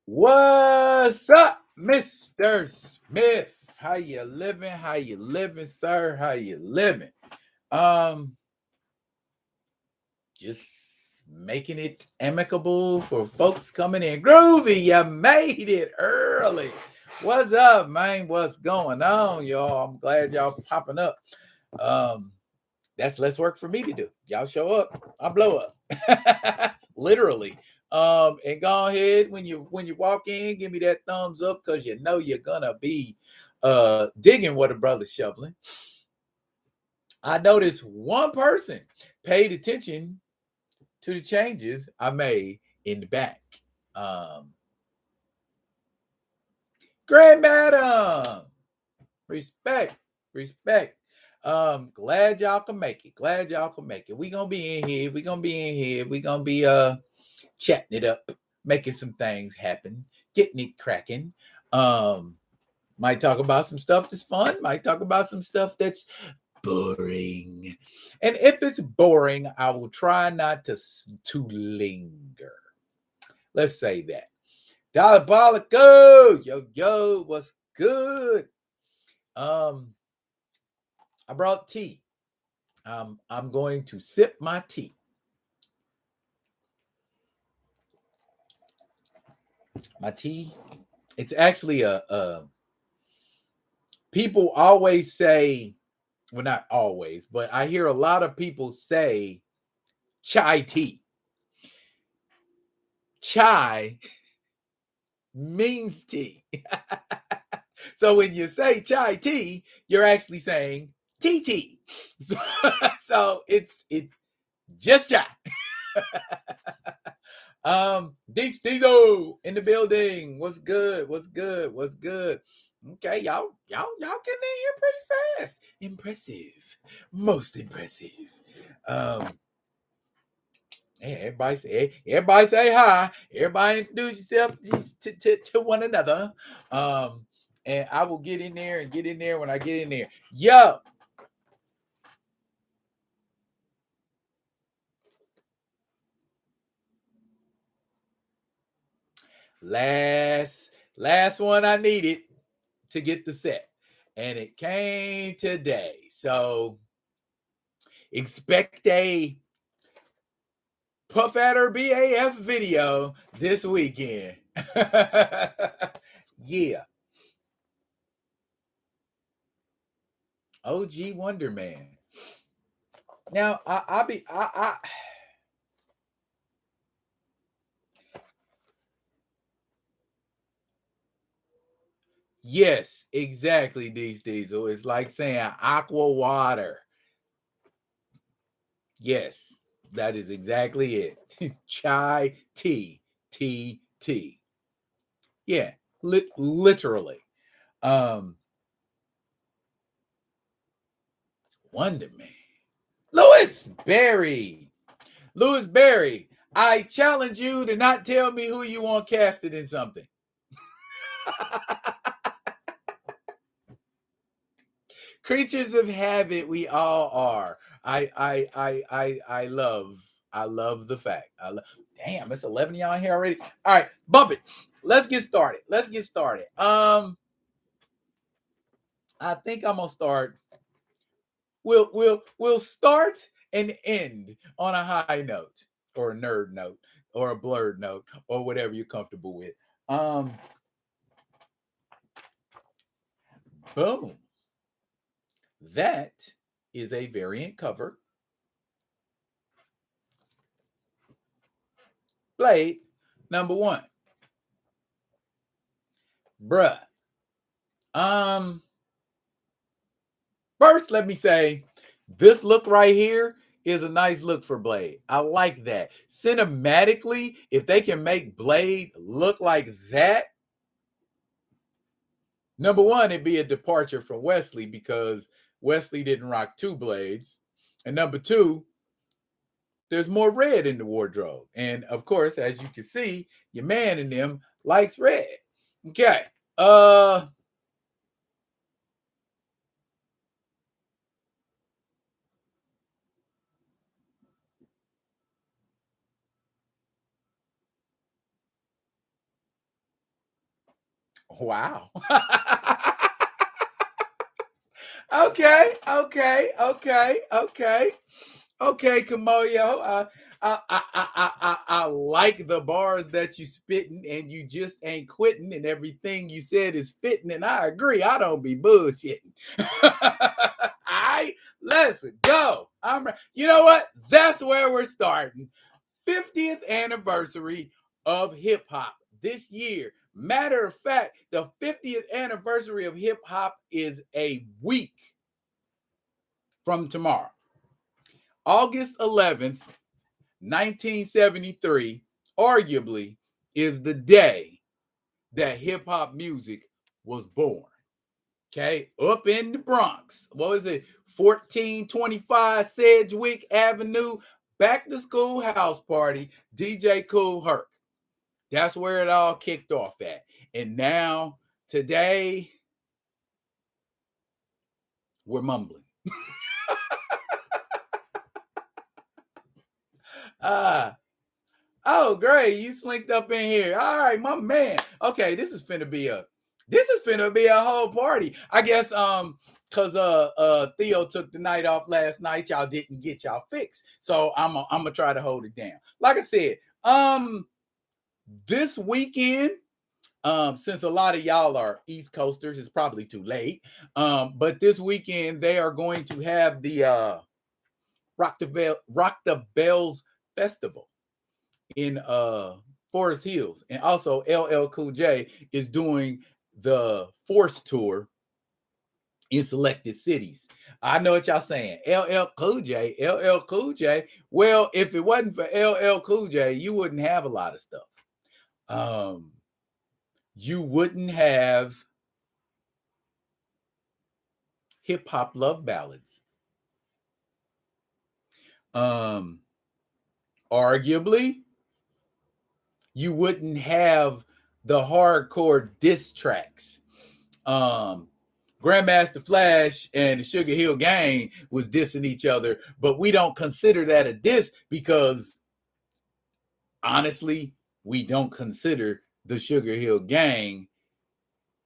What's up, Mr. Smith? How you living? How you living, sir? How you living? Um, just making it amicable for folks coming in. Groovy, you made it early. What's up, man? What's going on, y'all? I'm glad y'all popping up. Um, that's less work for me to do. Y'all show up, I blow up. Literally. And go ahead when you walk in, give me that thumbs up because you know you're gonna be digging what a brother's shoveling. I noticed one person paid attention to the changes I made in the back. Um Grand Madam, respect, respect. Glad y'all can make it. Glad y'all can make it. We gonna be in here. We gonna be in here. We gonna be chatting it up, making some things happen, getting it cracking. Might talk about some stuff that's fun. Might talk about some stuff that's boring. And if it's boring, I will try not to linger. Let's say that. Diabolico, yo, what's good? I brought tea. I'm going to sip my tea. My tea. It's actually a people always say, well, not always, but I hear a lot of people say chai tea. Chai means tea. So when you say chai tea, you're actually saying tea. So it's just chai. Diesel in the building. What's good? What's good? What's good? Okay, y'all getting in here pretty fast. Impressive. Most impressive. Um, everybody say hi. Everybody introduce yourself to one another. And I will get in there when I get in there. Yo, last one I needed to get the set, and it came today. So expect a Puff Adder BAF video this weekend. Yeah. OG Wonder Man. Now I yes, exactly, Diesel. It's like saying aqua water. Yes, that is exactly it. Chai tea. Yeah, literally. Um, Wonder Man. Louis Berry. Louis Berry, I challenge you to not tell me who you want casted in something. Creatures of habit, we all are. I love the fact. Damn, it's 11 of y'all here already. All right, bump it. Let's get started. I think I'm gonna start. We'll start and end on a high note, or a nerd note, or a blurred note, or whatever you're comfortable with. Um, Boom. That is a variant cover. Blade number one. Bruh. Um, First, let me say this look right here is a nice look for Blade. I like that. Cinematically, if they can make Blade look like that, number one, it'd be a departure from Wesley because Wesley didn't rock two blades. And number two, there's more red in the wardrobe. And of course, as you can see, your man in them likes red. Okay. Uh Wow. Okay, okay, okay, okay. Okay, Kamoyo. I like the bars that you spitting, and you just ain't quitting, and everything you said is fitting, and I agree. I don't be bullshitting. All right, let's go. You know what? That's where we're starting. 50th anniversary of hip hop this year. Matter of fact, the 50th anniversary of hip hop is a week from tomorrow. August 11th, 1973, arguably, is the day that hip hop music was born. Okay, up in the Bronx. What was it? 1425 Sedgwick Avenue, back to school house party, DJ Kool Herc. That's where it all kicked off at. And now, today, we're mumbling. Oh, great. You slinked up in here. All right, my man. Okay, this is finna be a whole party. I guess because Theo took the night off last night. Y'all didn't get y'all fix. So I'm gonna try to hold it down. Like I said, this weekend, since a lot of y'all are East Coasters, it's probably too late. But this weekend they are going to have the Rock the Bells Festival in Forest Hills, and also LL Cool J is doing the Force Tour in selected cities. I know what y'all saying. LL Cool J, LL Cool J. Well, if it wasn't for LL Cool J, you wouldn't have a lot of stuff. You wouldn't have hip hop love ballads. Arguably, you wouldn't have the hardcore diss tracks. Grandmaster Flash and the Sugar Hill Gang was dissing each other, but we don't consider that a diss because honestly, we don't consider the Sugar Hill Gang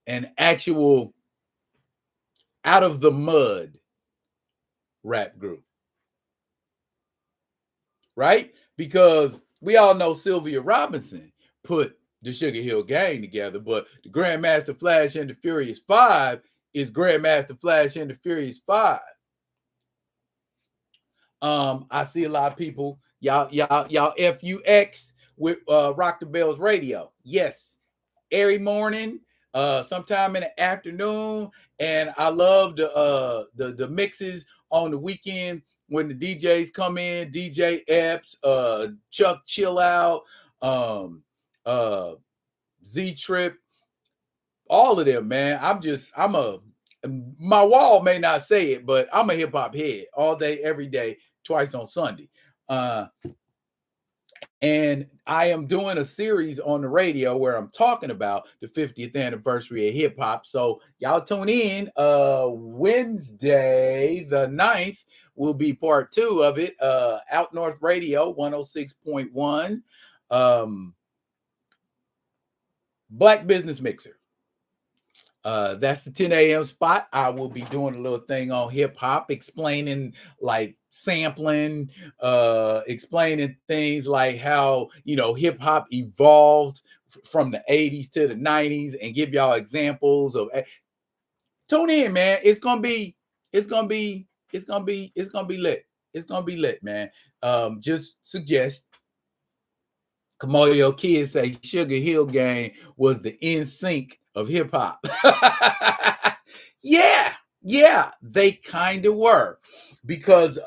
an actual out of the mud rap group. Right? Because we all know Sylvia Robinson put the Sugar Hill Gang together, but the Grandmaster Flash and the Furious Five is Grandmaster Flash and the Furious Five. I see a lot of people, y'all FUX with Rock the Bells Radio. Yes, every morning, sometime in the afternoon, and I love the mixes on the weekend when the DJs come in, DJ Epps, Chuck Chill Out, Z Trip, all of them, man. My wall may not say it, but I'm a hip hop head all day, every day, twice on Sunday. And I am doing a series on the radio where I'm talking about the 50th anniversary of hip hop. So y'all tune in. Wednesday, the 9th, will be part 2 of it. Out North Radio 106.1. Black Business Mixer. That's the 10 a.m. spot. I will be doing a little thing on hip hop, explaining like sampling, explaining things like how, hip hop evolved from the 80s to the 90s and give y'all examples of. Tune in, man. It's gonna be lit. It's gonna be lit, man. Just suggest. Kamoyo Kids say Sugar Hill Gang was the NSYNC of hip hop. Yeah, they kind of were, because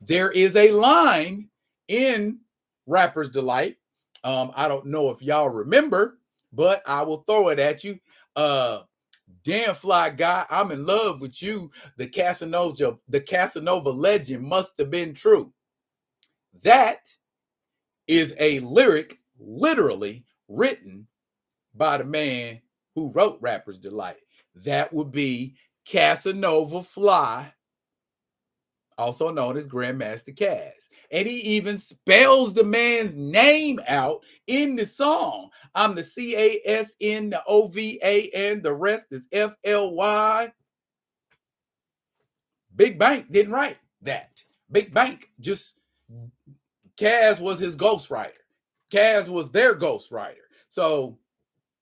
there is a line in Rapper's Delight. I don't know if y'all remember, but I will throw it at you. Damn fly guy, I'm in love with you. The Casanova legend must have been true. That is a lyric literally written by the man who wrote Rapper's Delight. That would be Casanova Fly, also known as Grandmaster Caz. And he even spells the man's name out in the song. I'm the CASN, the OVA, and the rest is FLY. Big Bank didn't write that. Big Bank just, Kaz was his ghostwriter. Kaz was their ghostwriter. So,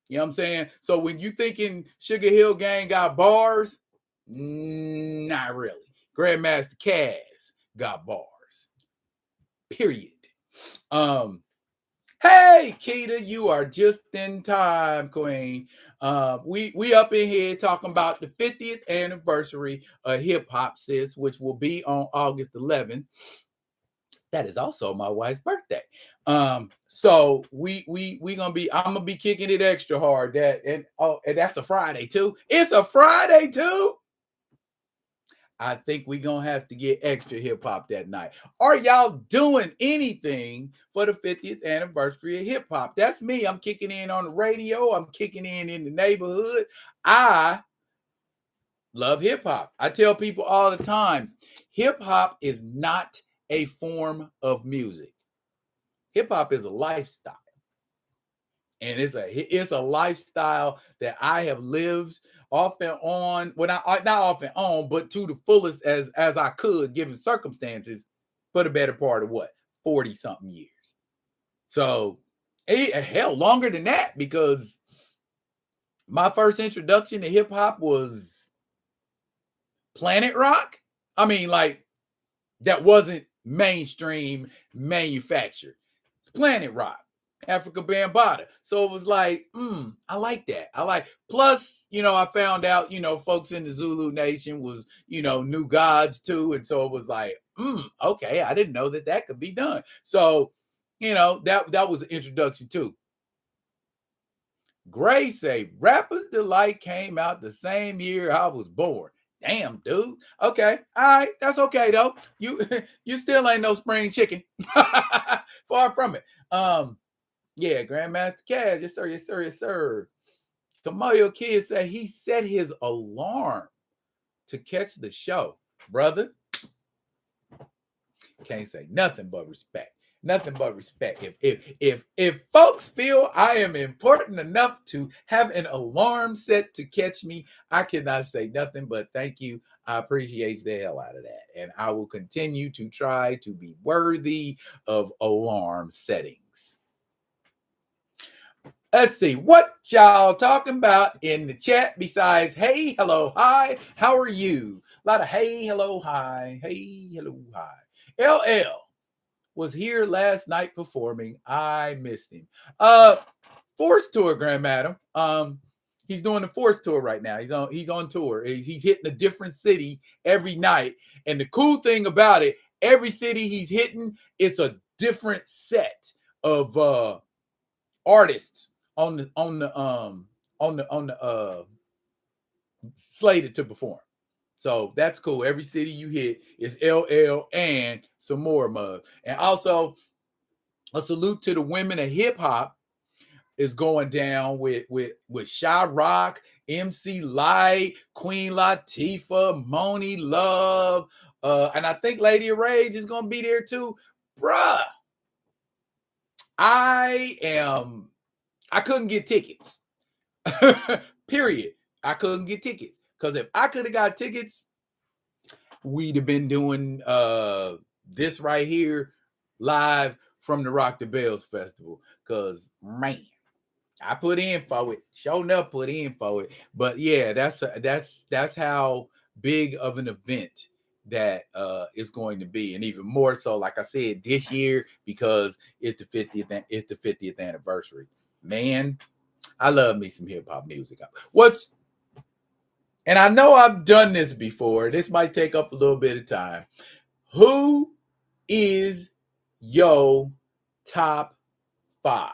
you know what I'm saying? So when you thinking Sugar Hill Gang got bars, not really. Grandmaster Kaz got bars. Period. Hey, Keita, you are just in time, Queen. We up in here talking about the 50th anniversary of hip hop, sis, which will be on August 11th. That is also my wife's birthday. So we gonna be, I'm gonna be kicking it extra hard. And that's a Friday too. It's a Friday too. I think we're going to have to get extra hip hop that night. Are y'all doing anything for the 50th anniversary of hip hop? That's me. I'm kicking in on the radio. I'm kicking in the neighborhood. I love hip hop. I tell people all the time, hip hop is not a form of music. Hip hop is a lifestyle. And it's a lifestyle that I have lived off and on, well, not off and on, but to the fullest as I could, given circumstances, for the better part of what, 40 something years. So hell, longer than that, because my first introduction to hip hop was Planet Rock. I mean, like, that wasn't mainstream manufactured. It's Planet Rock. Africa Bambaataa. So it was like, I like that. Plus, I found out, folks in the Zulu Nation was, new gods too. And so it was like, okay, I didn't know that could be done. So, that was an introduction too. Gray say, Rapper's Delight came out the same year I was born. Damn, dude. Okay. All right. That's okay though. You still ain't no spring chicken. Far from it. Yeah, Grandmaster Kaz, yes sir, yes sir, yes sir. Kamayo Kid said he set his alarm to catch the show. Brother, can't say nothing but respect. Nothing but respect. If folks feel I am important enough to have an alarm set to catch me, I cannot say nothing but thank you. I appreciate the hell out of that. And I will continue to try to be worthy of alarm settings. Let's see what y'all talking about in the chat besides hey, hello, hi, how are you? A lot of hey, hello, hi, hey, hello, hi. LL was here last night performing. I missed him. Force tour, Grand Madam. He's doing the Force tour right now. He's on tour. He's hitting a different city every night. And the cool thing about it, every city he's hitting, it's a different set of artists on the slated to perform. So that's cool. Every city you hit is LL and some more mugs. And also a salute to the women of hip hop is going down with Shy Rock, MC Light, Queen Latifah, Moni Love, and I think Lady of Rage is gonna be there too. Bruh, I couldn't get tickets. Period. I couldn't get tickets. Because if I could have got tickets, we'd have been doing this right here live from the Rock the Bells Festival. Because, man, I put in for it. Showing up, put in for it. But yeah, that's how big of an event that is going to be, and even more so, like I said, this year because it's the 50th anniversary. Man, I love me some hip hop music. And I know I've done this before. This might take up a little bit of time. Who is your top 5?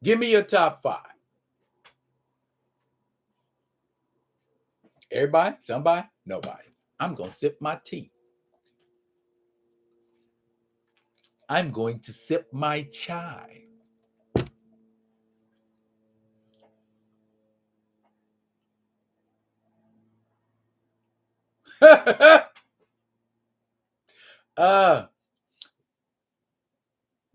Give me your top 5. Everybody? Somebody? Nobody. I'm going to sip my tea. I'm going to sip my chai.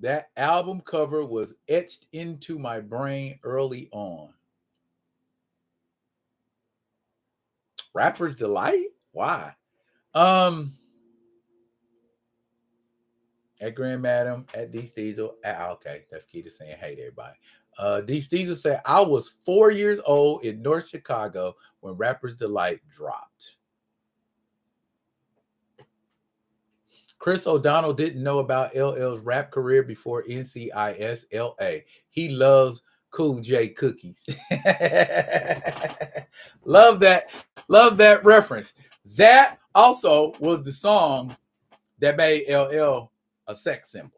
That album cover was etched into my brain early on. Rapper's Delight? Why? Um, at Grand Madam, at D Diesel. Okay, that's Keita saying hey to everybody. D Diesel said, I was 4 years old in North Chicago when Rapper's Delight dropped. Chris O'Donnell didn't know about LL's rap career before NCIS LA. He loves Cool J cookies. Love that. Love that reference. That also was the song that made LL a sex symbol.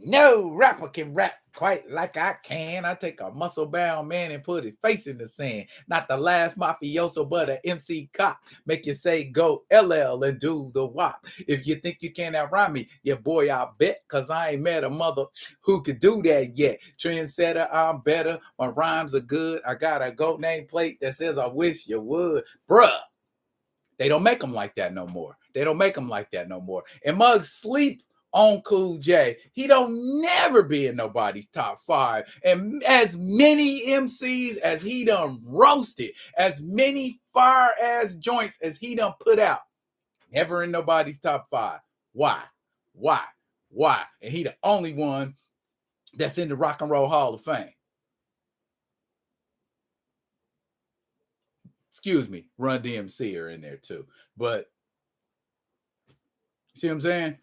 No rapper can rap quite like I can. I take a muscle-bound man and put his face in the sand. Not the last mafioso, but a MC cop. Make you say go LL and do the WAP. If you think you can't outrhyme me, yeah, boy, I bet. Because I ain't met a mother who could do that yet. Trendsetter, I'm better. My rhymes are good. I got a gold nameplate that says I wish you would. Bruh. They don't make them like that no more. They don't make them like that no more. And Muggs sleep on Cool J. He don't never be in nobody's top 5. And as many MCs as he done roasted, as many fire ass joints as he done put out, never in nobody's top 5. Why? And he the only one that's in the Rock and Roll Hall of Fame. Excuse me, Run DMC are in there too. But see what I'm saying?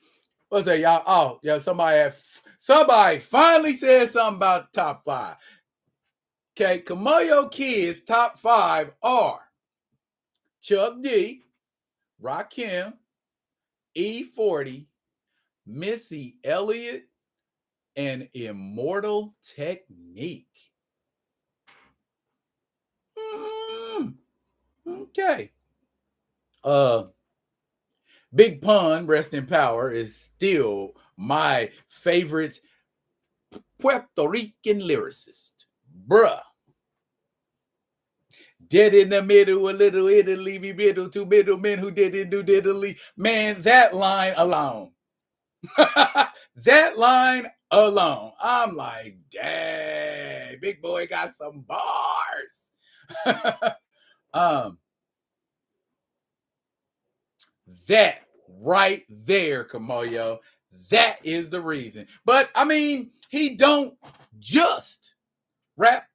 What's that, y'all? Oh, yeah, somebody finally said something about the top 5. Okay, Kamoyo Kids' top 5 are Chuck D, Rakim, E40, Missy Elliott, and Immortal Technique. Okay. Big Pun, rest in power, is still my favorite Puerto Rican lyricist. Bruh. Dead in the middle, a little Italy, be middle, 2 middlemen who didn't do diddly. Man, that line alone. That line alone. I'm like, dang, big boy got some bars. That right there, Kamoyo, that is the reason. But I mean, he don't just rap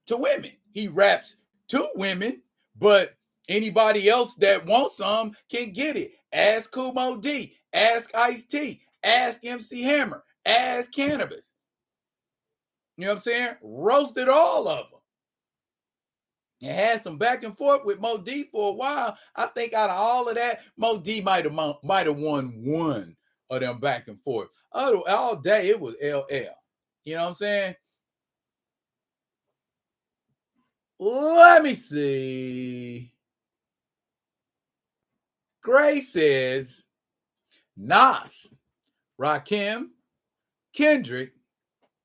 to women. He raps to women, but anybody else that wants some can get it. Ask Kumo D, ask Ice-T, ask MC Hammer, ask Cannabis. You know what I'm saying? Roasted all of them. And had some back and forth with Mo D for a while. I think out of all of that, Mo D might have won one of them back and forth. All day it was LL. You know what I'm saying? Let me see. Gray says Nas, Rakim, Kendrick,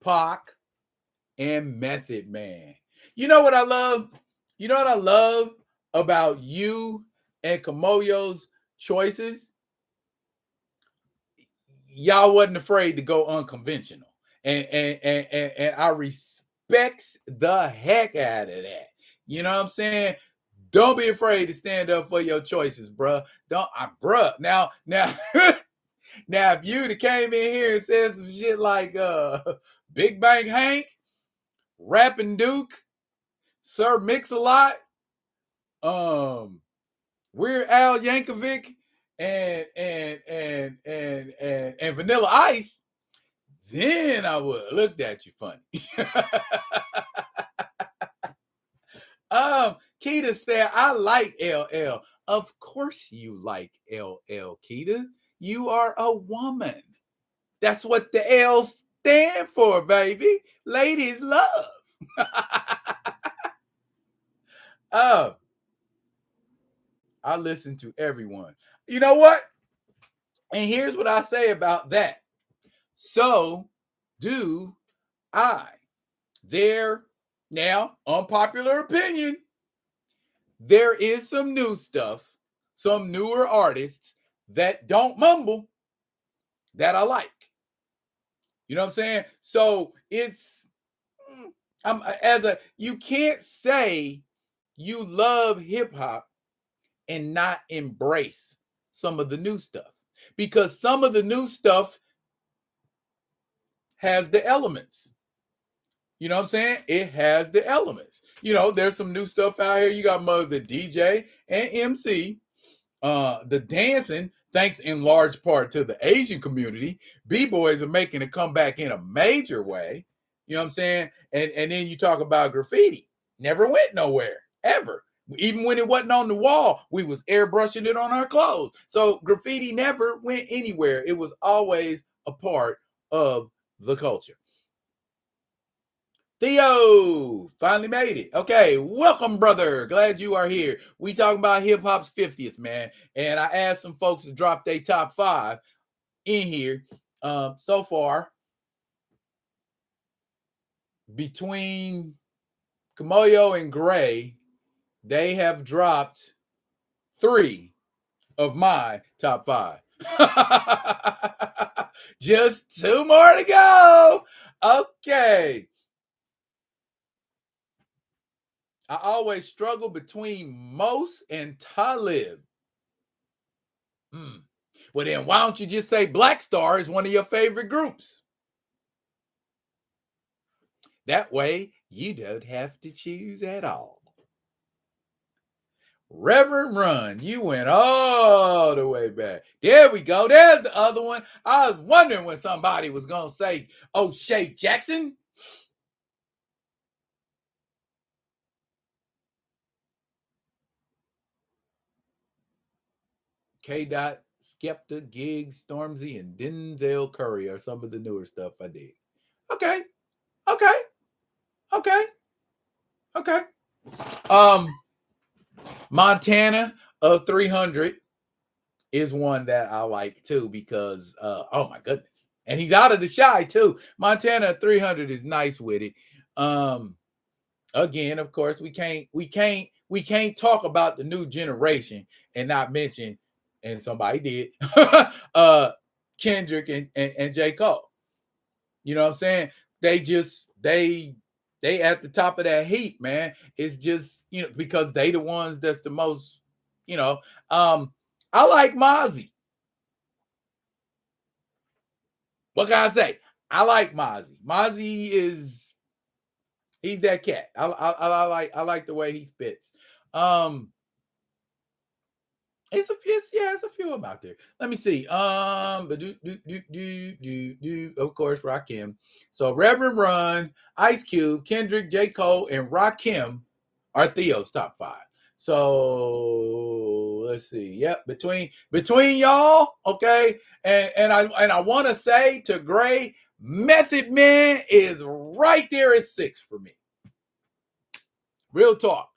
Pac, and Method Man. You know what I love? You know what I love about you and Kamoyo's choices? Y'all wasn't afraid to go unconventional. And I respect the heck out of that. You know what I'm saying? Don't be afraid to stand up for your choices, bruh. Bruh. Now, now, if you'd came in here and said some shit like Big Bang Hank, Rapping Duke, Sir Mix-a-Lot, Weird Al Yankovic, and Vanilla Ice, then I would have looked at you funny. Keita said, I like LL. Of course you like LL, Keita. You are a woman. That's what the L stand for, baby. Ladies love. I listen to everyone. You know what? And here's what I say about that. So do I. Now, unpopular opinion, there is some new stuff, some newer artists that don't mumble that I like. You know what I'm saying? So it's you can't say you love hip hop and not embrace some of the new stuff, because some of the new stuff has the elements. You know what I'm saying? It has the elements. You know, there's some new stuff out here. You got mothers that DJ and MC. The dancing, thanks in large part to the Asian community, B-boys are making a comeback in a major way. You know what I'm saying? And then you talk about graffiti. Never went nowhere, ever. Even when it wasn't on the wall, we was airbrushing it on our clothes. So graffiti never went anywhere. It was always a part of the culture. Theo finally made it. Okay, welcome, brother. Glad you are here. We talking about hip hop's 50th, man. And I asked some folks to drop their top 5 in here. So far, between Kamoyo and Gray, they have dropped 3 of my top 5. Just 2 more to go. Okay. I always struggle between Mos and Talib. Well, then why don't you just say Black Star is one of your favorite groups? That way, you don't have to choose at all. Reverend Run, you went all the way back. There we go. There's the other one. I was wondering when somebody was going to say O'Shea Jackson. K. Dot, Skepta, Giggs, Stormzy, and Denzel Curry are some of the newer stuff I did. Okay. Montana of 300 is one that I like too, because oh my goodness. And he's out of the shy too. Montana 300 is nice with it. Again, of course, we can't talk about the new generation and not mention, and somebody did, Kendrick and J. Cole. You know what I'm saying? They at the top of that heap, man. It's just, because they the ones that's the most, I like Mozzie. What can I say? I like Mozzie. Mozzie he's that cat. I like the way he spits. It's a few of them out there. Let me see. Of course, Rakim. So Reverend Run, Ice Cube, Kendrick, J. Cole, and Rakim are Theo's top 5. So let's see. Yep, between y'all, okay. And I want to say to Gray, Method Man is right there at 6 for me. Real talk.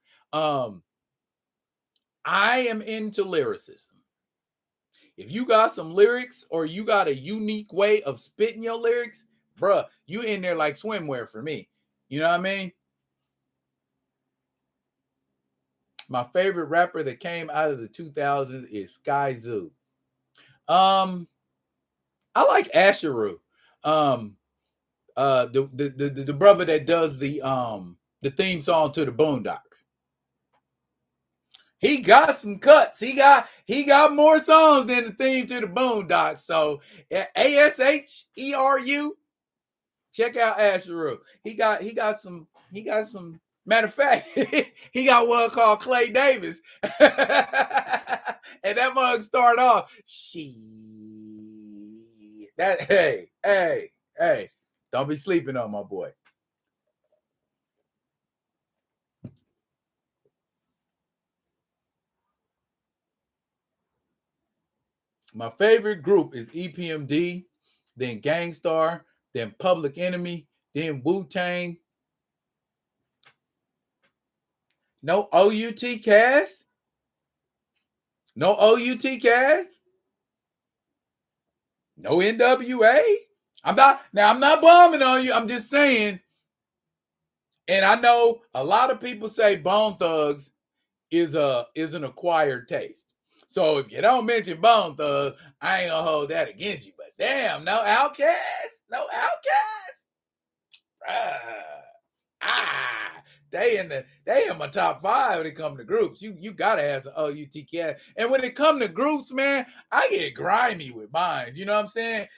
I am into lyricism. If you got some lyrics or you got a unique way of spitting your lyrics, bruh, you in there like swimwear for me. You know what I mean? My favorite rapper that came out of the 2000s is Sky Zoo. I like Asheru. The brother that does the theme song to the Boondocks. He got some cuts. He got more songs than the theme to the Boondocks. So ASHERU. Check out Asheru. He got some. Matter of fact, he got one called Clay Davis. And that mug started off. Hey. Don't be sleeping on my boy. My favorite group is EPMD, then Gangstar, then Public Enemy, then Wu-Tang. No OUT Cast? No OUT Cast? No NWA? I'm not bombing on you. I'm just saying. And I know a lot of people say Bone Thugs is an acquired taste. So if you don't mention Bone Thugs, I ain't gonna hold that against you. But damn, no Outcast, no Outcast. They in my top 5 when it come to groups. You gotta have some OUTK. And when it come to groups, man, I get grimy with mine. You know what I'm saying?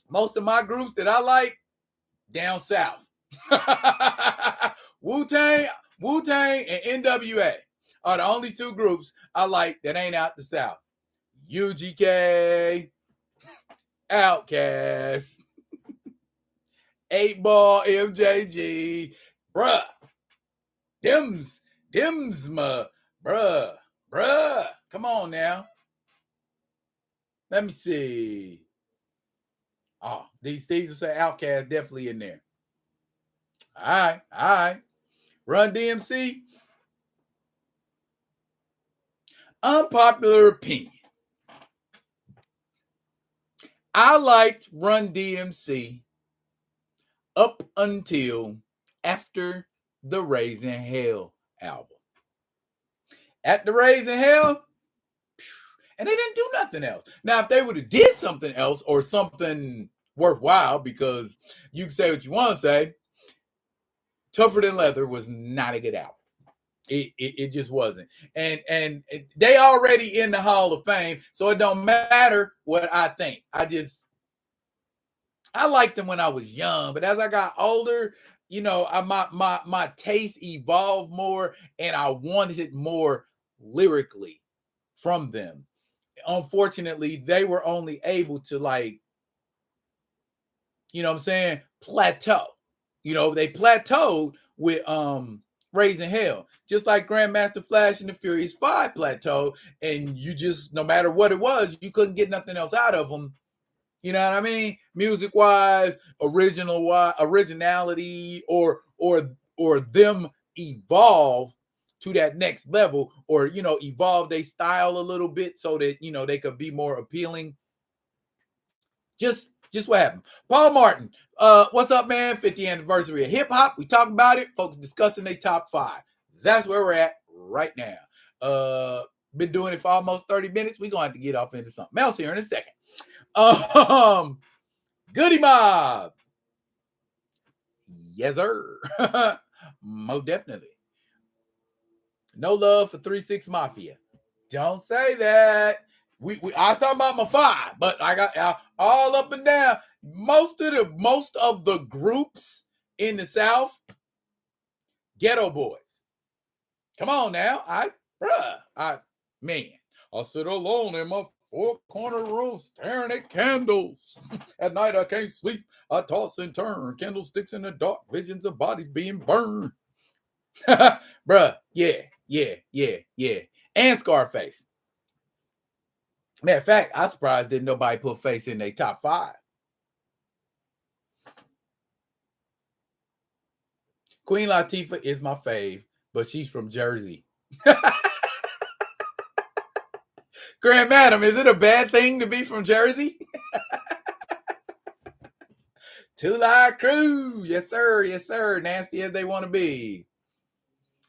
Most of my groups that I like down south. Wu-Tang and NWA are the only 2 groups I like that ain't out the south. UGK, Outkast, 8 Ball, MJG, bruh. Them's my bruh. Come on now. Let me see. Oh, these thieves will say Outkast definitely in there. All right. Run DMC. Unpopular opinion. I liked Run DMC up until after the Raising Hell album. At the Raising Hell, and they didn't do nothing else. Now, if they would have did something else or something worthwhile, because you can say what you want to say, Tougher Than Leather was not a good album. It just wasn't. And they already in the Hall of Fame, so it don't matter what I think. I liked them when I was young, but as I got older, you know, my taste evolved more, and I wanted it more lyrically from them. Unfortunately, they were only able to, like, you know what I'm saying, plateau. You know, they plateaued with Raising Hell, just like Grandmaster Flash and the Furious 5 plateau, and you just, no matter what it was, you couldn't get nothing else out of them. You know what I mean? Music wise, originality, or them evolve to that next level, or, you know, evolve their style a little bit so that, you know, they could be more appealing. Just what happened. Paul Martin, what's up, man? 50th anniversary of hip hop. We talking about it. Folks discussing their top 5. That's where we're at right now. Been doing it for almost 30 minutes. We're gonna have to get off into something else here in a second. Goody Mob. Yes, sir. Most definitely. No love for 3-6 Mafia. Don't say that. I was talking about my 5, but I got all up and down. Most of the groups in the South, Ghetto Boys. Come on now. I sit alone in my 4-corner room staring at candles. At night I can't sleep. I toss and turn. Candlesticks in the dark. Visions of bodies being burned. Bruh. Yeah. And Scarface. Matter of fact, I'm surprised didn't nobody put Face in their top 5. Queen Latifah is my fave, but she's from Jersey. Grand Madam, is it a bad thing to be from Jersey? Two Live Crew. Yes, sir. Nasty as they want to be.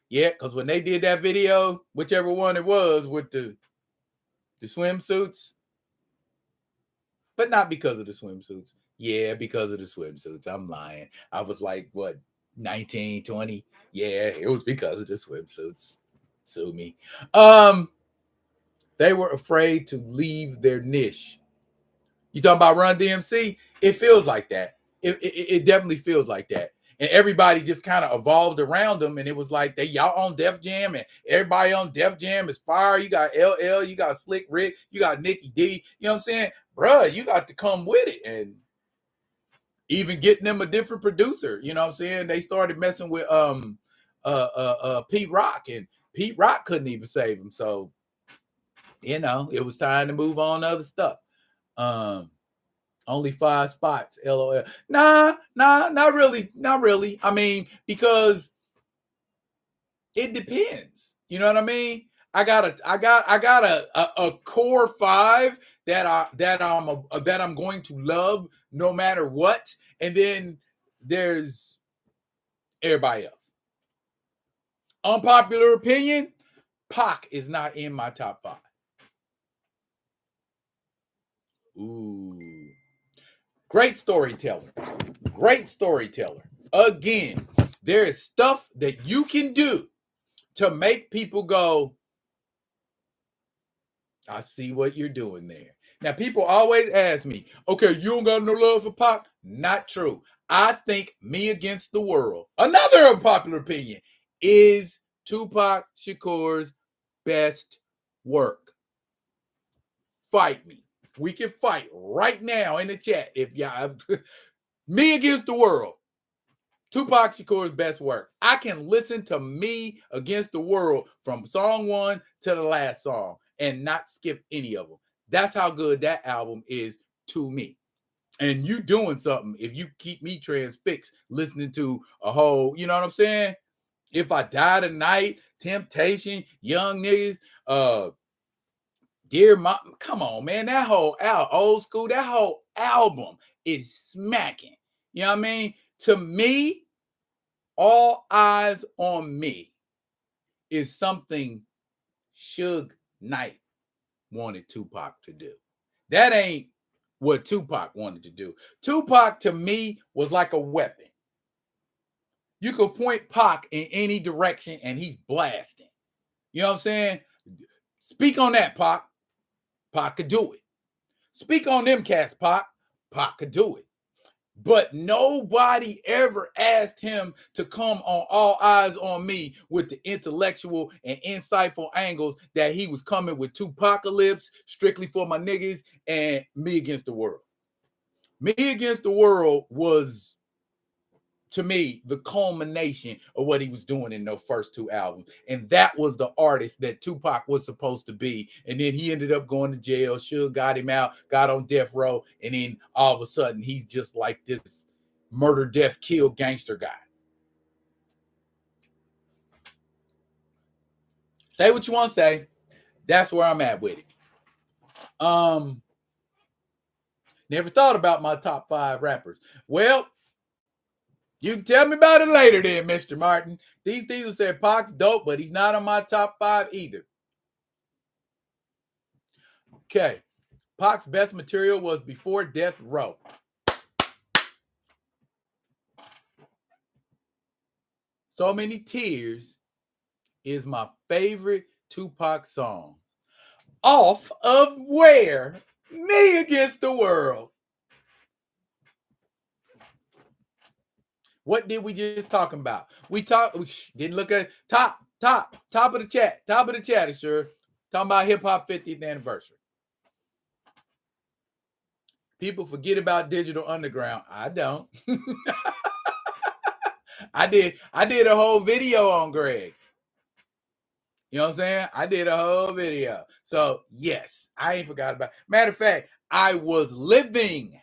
Yeah, because when they did that video, whichever one it was, with the swimsuits, but not because of the swimsuits. Yeah, because of the swimsuits. I'm lying. I was like, what, 19, 20? Yeah, it was because of the swimsuits. Sue me. They were afraid to leave their niche. You talking about Run DMC? It feels like that. It definitely feels like that. And everybody just kind of evolved around them, and it was like y'all on Def Jam, and everybody on Def Jam is fire. You got LL, you got Slick Rick, you got Nicky D. You know what I'm saying? Bruh, you got to come with it. And even getting them a different producer, you know what I'm saying? They started messing with Pete Rock, and Pete Rock couldn't even save him. So, you know, it was time to move on to other stuff. Only 5 spots, LOL. Nah, not really. I mean, because it depends. You know what I mean? I got a core 5 that I'm going to love no matter what, and then there's everybody else. Unpopular opinion: Pac is not in my top 5. Ooh. Great storyteller. Great storyteller. Again, there is stuff that you can do to make people go, I see what you're doing there. Now, people always ask me, okay, you don't got no love for Pac? Not true. I think Me Against the World, another unpopular opinion, is Tupac Shakur's best work. Fight me. We can fight right now in the chat if y'all. Me Against the World, Tupac Shakur's best work. I can listen to Me Against the World from song 1 to the last song and not skip any of them. That's how good that album is to me. And you doing something if you keep me transfixed listening to a whole, you know what I'm saying? If I Die Tonight, Temptation, Young Niggas, Dear Mom, come on, man. That whole old school, that whole album is smacking. You know what I mean? To me, All Eyes on Me is something Suge Knight wanted Tupac to do. That ain't what Tupac wanted to do. Tupac, to me, was like a weapon. You could point Pac in any direction and he's blasting. You know what I'm saying? Speak on that, Pac. Pac could do it. Speak on them cats, Pac. Pac could do it. But nobody ever asked him to come on All Eyes on Me with the intellectual and insightful angles that he was coming with Tupacalypse, Strictly for My Niggas, and Me Against the World. Me Against the World was, to me, the culmination of what he was doing in those first 2 albums. And that was the artist that Tupac was supposed to be. And then he ended up going to jail. Suge got him out, got on death row. And then all of a sudden, he's just like this murder, death, kill gangster guy. Say what you want to say. That's where I'm at with it. Never thought about my top 5 rappers. Well, you can tell me about it later then, Mr. Martin. These Diesel said Pac's dope, but he's not on my top 5 either. Okay. Pac's best material was Before Death Row. So Many Tears is my favorite Tupac song. Off of where? Me Against the World. What did we just talk about? We didn't look at top of the chat. Top of the chat, sure. Talking about hip hop 50th anniversary. People forget about Digital Underground. I don't. I did a whole video on Greg. You know what I'm saying? I did a whole video. So yes, I ain't forgot about it. Matter of fact, I was living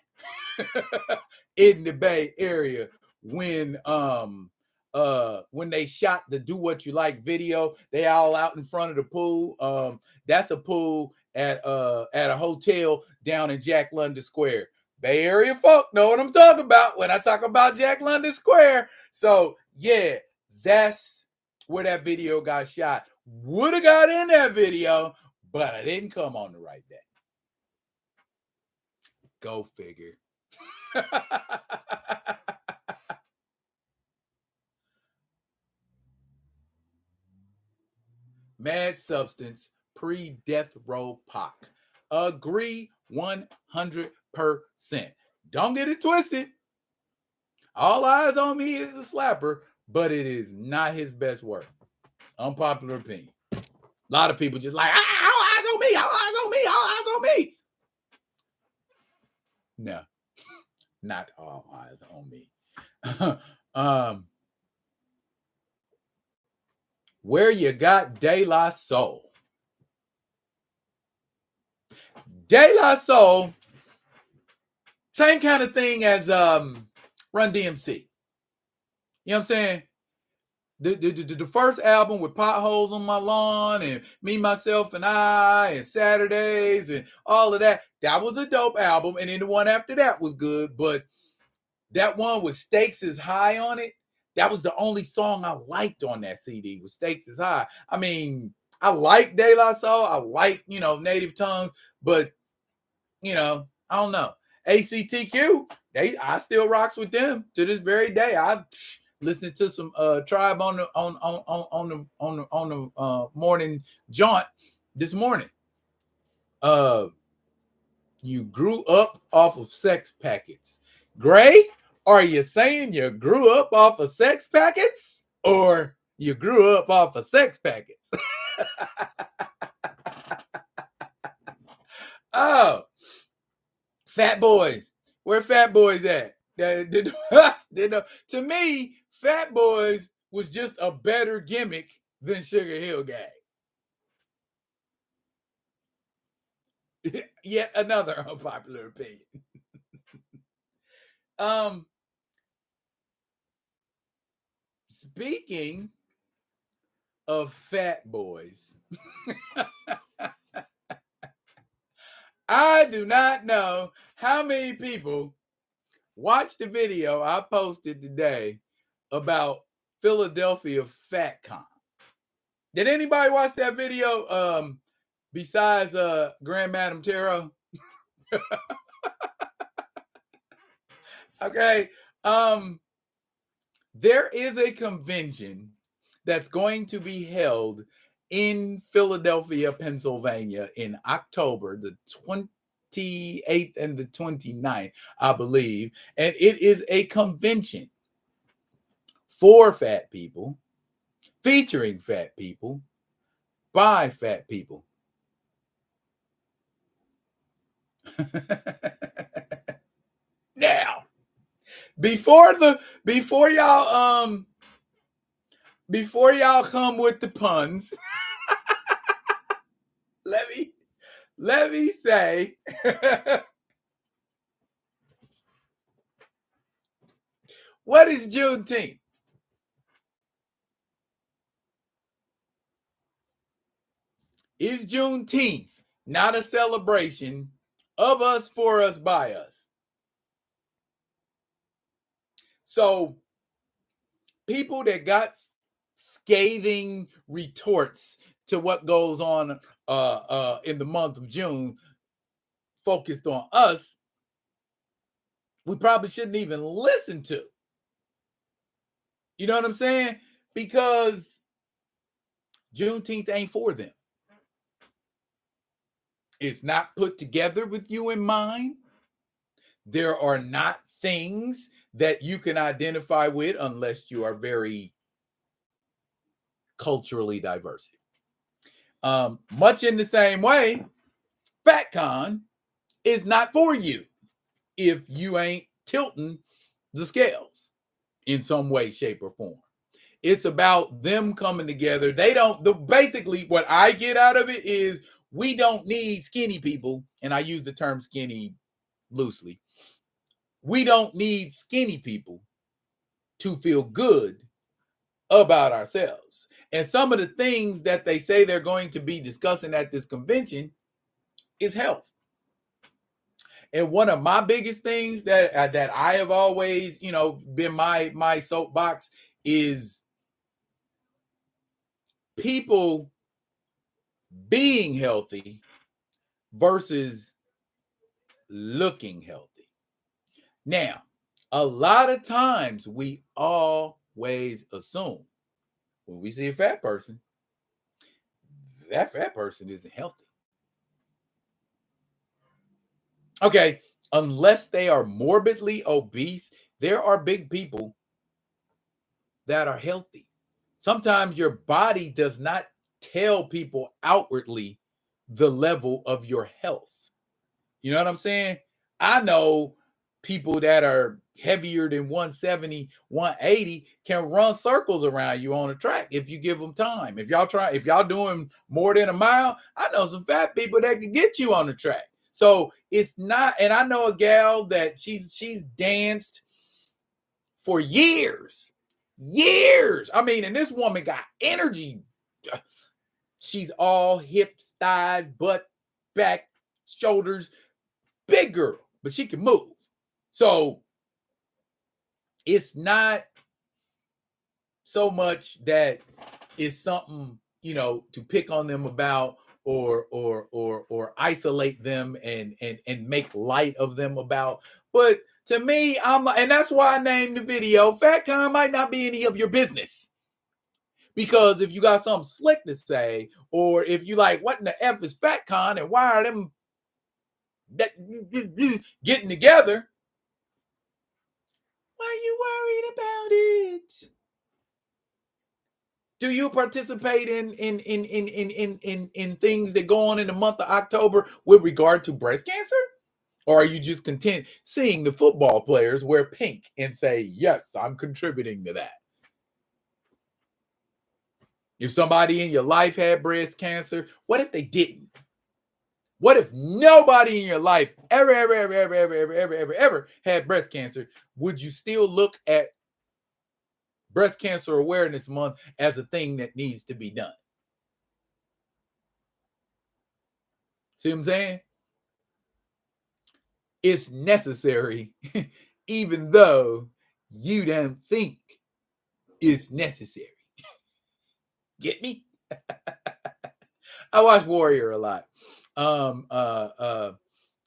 in the Bay Area when they shot the Do What You Like video. They all out in front of the pool. That's a pool at a hotel down in Jack London Square. Bay Area folk know what I'm talking about when I talk about Jack London Square. So yeah, that's where that video got shot. Would have got in that video, but I didn't come on the right day. Go figure. Mad Substance, pre-death row Pac. Agree 100%. Don't get it twisted. All Eyes on Me is a slapper, but it is not his best work. Unpopular opinion. A lot of people just like, all eyes on me, all eyes on me, all eyes on me. No, not all eyes on me. Where You Got De La Soul. De La Soul, same kind of thing as Run DMC. You know what I'm saying? The first album with Potholes on My Lawn and Me, Myself, and I and Saturdays and all of that, that was a dope album. And then the one after that was good. But that one with Stakes Is High on it, that was the only song I liked on that CD, was Stakes Is High. I mean, I like De La Soul. I like, native tongues, but I don't know. ACTQ, I still rocks with them to this very day. I listening to some Tribe on the morning jaunt this morning. You grew up off of sex packets. Gray, are you saying you grew up off of sex packets or you grew up off of sex packets? Oh, Fat Boys. Where Fat Boys at? To me, Fat Boys was just a better gimmick than Sugar Hill Gang. Yet another unpopular opinion. Speaking of Fat Boys, I do not know how many people watched the video I posted today about Philadelphia FatCon. Did anybody watch that video besides Grand Madam Taro? Okay. There is a convention that's going to be held in Philadelphia, Pennsylvania in October the 28th and the 29th, I believe. And it is a convention for fat people, featuring fat people, by fat people. Now, before y'all come with the puns, let me say what is Juneteenth? Is Juneteenth not a celebration of us, for us, by us? So people that got scathing retorts to what goes on in the month of June focused on us, we probably shouldn't even listen to. You know what I'm saying? Because Juneteenth ain't for them. It's not put together with you in mind. There are not things that you can identify with unless you are very culturally diverse. Much in the same way, FatCon is not for you if you ain't tilting the scales in some way, shape, or form. It's about them coming together. Basically what I get out of it is we don't need skinny people, and I use the term skinny loosely. We don't need skinny people to feel good about ourselves. And some of the things that they say they're going to be discussing at this convention is health. And one of my biggest things that I have always, been my soapbox is people being healthy versus looking healthy. Now, a lot of times we always assume when we see a fat person, that fat person isn't healthy. Okay, unless they are morbidly obese, there are big people that are healthy. Sometimes your body does not tell people outwardly the level of your health. You know what I'm saying? I know people that are heavier than 170, 180 can run circles around you on a track if you give them time. If y'all doing more than a mile, I know some fat people that can get you on the track. So it's not, and I know a gal that she's danced for years. I mean, and this woman got energy. She's all hips, thighs, butt, back, shoulders, big girl, but she can move. So it's not so much that it's something, to pick on them about or isolate them and make light of them about. But to me, and that's why I named the video, Fat Con might not be any of your business. Because if you got something slick to say, or if you like, what in the F is Fat Con and why are them getting together? Why are you worried about it? Do you participate in things that go on in the month of October with regard to breast cancer? Or are you just content seeing the football players wear pink and say, yes, I'm contributing to that? If somebody in your life had breast cancer, what if they didn't? What if nobody in your life ever had breast cancer? Would you still look at Breast Cancer Awareness Month as a thing that needs to be done? See what I'm saying? It's necessary, even though you don't think it's necessary. Get me? I watch Warrior a lot.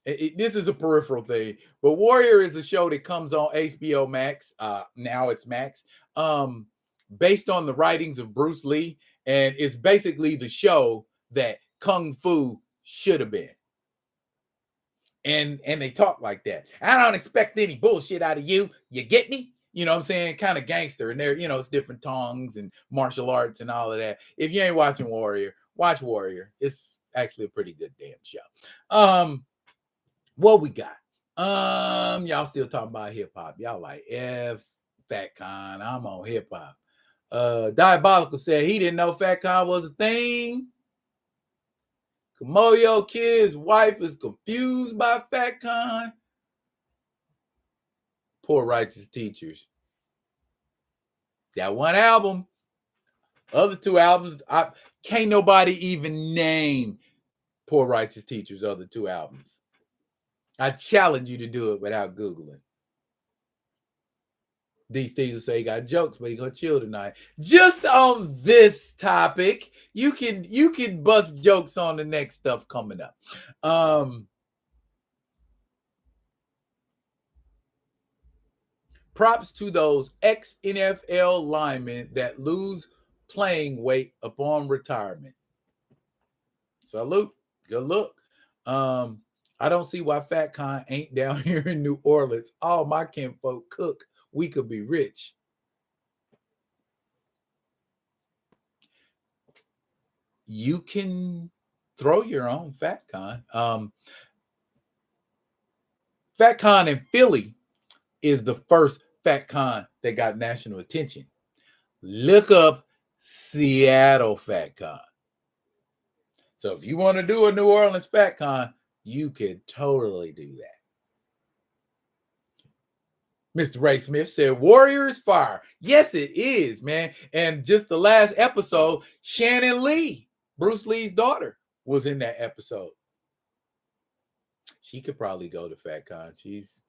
This is a peripheral thing, but Warrior is a show that comes on HBO Max. Now it's Max. Based on the writings of Bruce Lee, and it's basically the show that Kung Fu should have been. And they talk like that. I don't expect any bullshit out of you. You get me? You know what I'm saying? Kind of gangster. And there, it's different tongues and martial arts and all of that. If you ain't watching Warrior, watch Warrior. It's actually a pretty good damn show. What we got? Y'all still talking about hip hop. Y'all like F Fat Con. I'm on hip hop. Diabolical said he didn't know Fat Con was a thing. Kamoyo Kid's wife is confused by Fat Con. Poor Righteous Teachers. That one album. Other two albums, can't nobody even name Poor Righteous Teachers' other two albums. I challenge you to do it without Googling. These things will say he got jokes, but he gonna chill tonight. Just on this topic, you can bust jokes on the next stuff coming up. Props to those ex-NFL linemen that lose playing weight upon retirement. Salute. Good look. I don't see why Fat Con ain't down here in New Orleans. All my kinfolk cook. We could be rich. You can throw your own Fat Con. Fat Con in Philly is the first Fat Con that got national attention. Look up Seattle Fat Con. So if you want to do a New Orleans Fat Con, you could totally do that. Mr. Ray Smith said, Warrior is fire. Yes, it is, man. And just the last episode, Shannon Lee, Bruce Lee's daughter, was in that episode. She could probably go to Fat Con. She's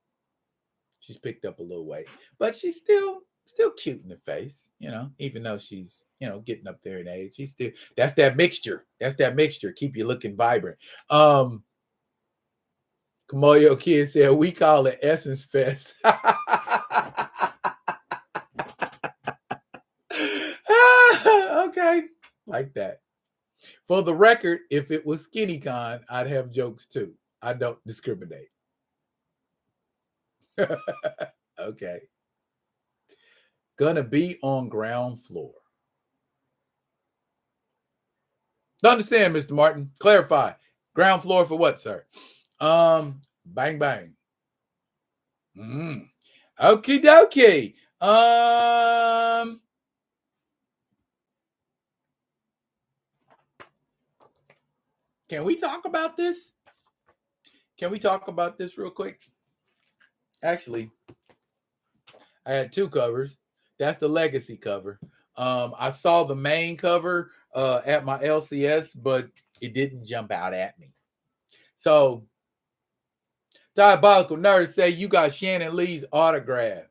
picked up a little weight, but she's still cute in the face, even though she's, getting up there in age. She's still, that's that mixture. Keep you looking vibrant. Kamoyo Kid said, we call it Essence Fest. Okay. Like that. For the record, if it was Skinny Con, I'd have jokes too. I don't discriminate. Okay. Gonna be on ground floor. Don't understand, Mr. Martin. Clarify. Ground floor for what, sir? Bang bang. Okie dokie. Can we talk about this? Can we talk about this real quick? Actually, I had two covers. That's the legacy cover. I saw the main cover at my LCS, but it didn't jump out at me. So, Diabolical Nerd say you got Shannon Lee's autograph.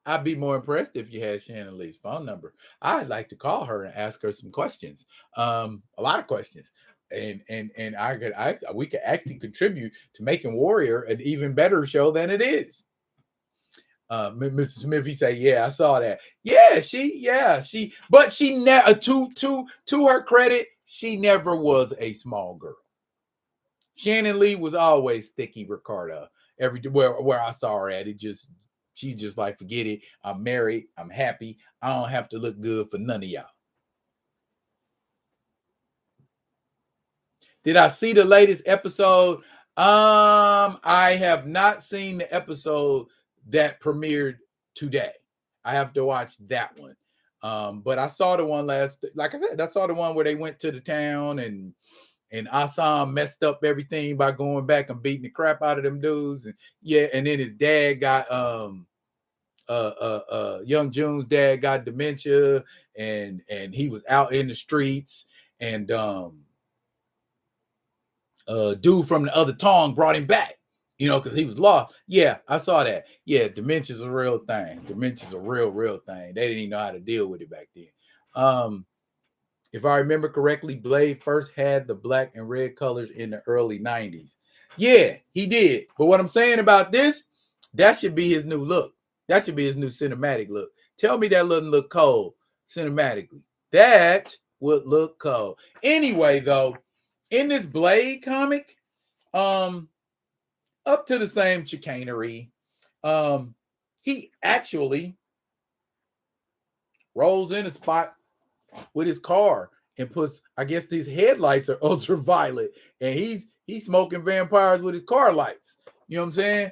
I'd be more impressed if you had Shannon Lee's phone number. I'd like to call her and ask her some questions, a lot of questions, and we could actually contribute to making Warrior an even better show than it is. Mr. Smith, he say, "Yeah, I saw that. But she never to her credit, she never was a small girl. Shannon Lee was always thicky Ricardo. Where I saw her at, she just like, forget it. I'm married. I'm happy. I don't have to look good for none of y'all." Did I see the latest episode? I have not seen the episode that premiered today. I have to watch that one. But I saw the one like I said, I saw the one where they went to the town and Assam messed up everything by going back and beating the crap out of them dudes. And and then his dad got Young June's dad got dementia, and he was out in the streets, and dude from the other tongue brought him back, because he was lost. Yeah, I saw that. Yeah, dementia's a real thing. Dementia's a real thing. They didn't even know how to deal with it back then. If I remember correctly, Blade first had the black and red colors in the early 90s. Yeah, he did. But what I'm saying about this, that should be his new look. That should be his new cinematic look. Tell me that wouldn't look cold cinematically. That would look cold. Anyway, though, in this Blade comic, up to the same chicanery, he actually rolls in a spot with his car and puts, I guess these headlights are ultraviolet, and he's smoking vampires with his car lights. You know what I'm saying?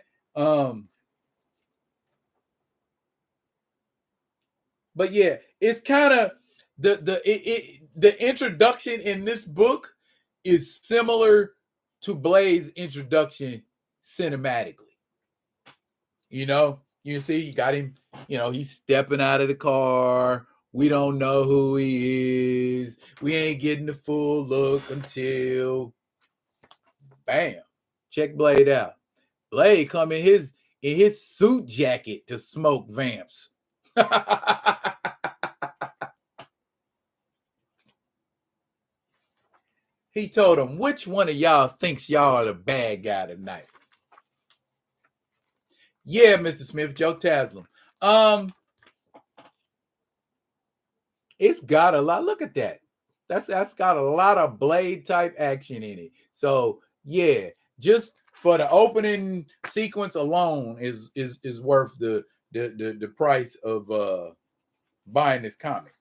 But yeah, it's kind of the introduction in this book is similar to Blade's introduction cinematically. You see, you got him, he's stepping out of the car. We don't know who he is. We ain't getting the full look until bam. Check Blade out. Blade come in his suit jacket to smoke vamps. He told him, which one of y'all thinks y'all are the bad guy tonight? Yeah, Mr. Smith, Joe Taslim. It's got a lot. Look at that. That's got a lot of Blade type action in it. So yeah, just for the opening sequence alone is worth the price of buying this comic.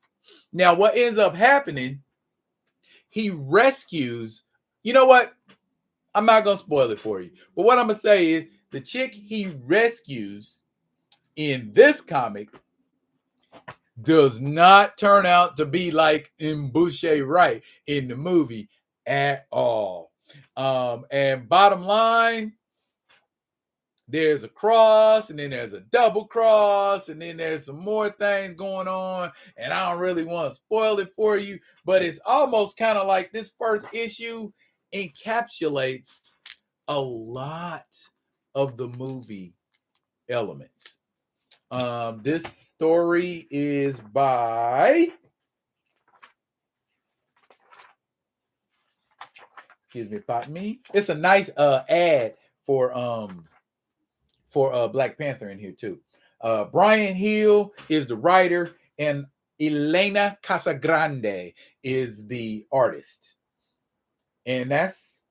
Now, what ends up happening? He rescues. You know what? I'm not gonna spoil it for you, but what I'm gonna say is the chick he rescues in this comic does not turn out to be like in Boucher Wright in the movie at all. And bottom line, there's a cross, and then there's a double cross, and then there's some more things going on. And I don't really want to spoil it for you, but it's almost kind of like this first issue encapsulates a lot of the movie elements. This story is by, pardon me. It's a nice ad for Black Panther in here too. Brian Hill is the writer, and Elena Casagrande is the artist. And that's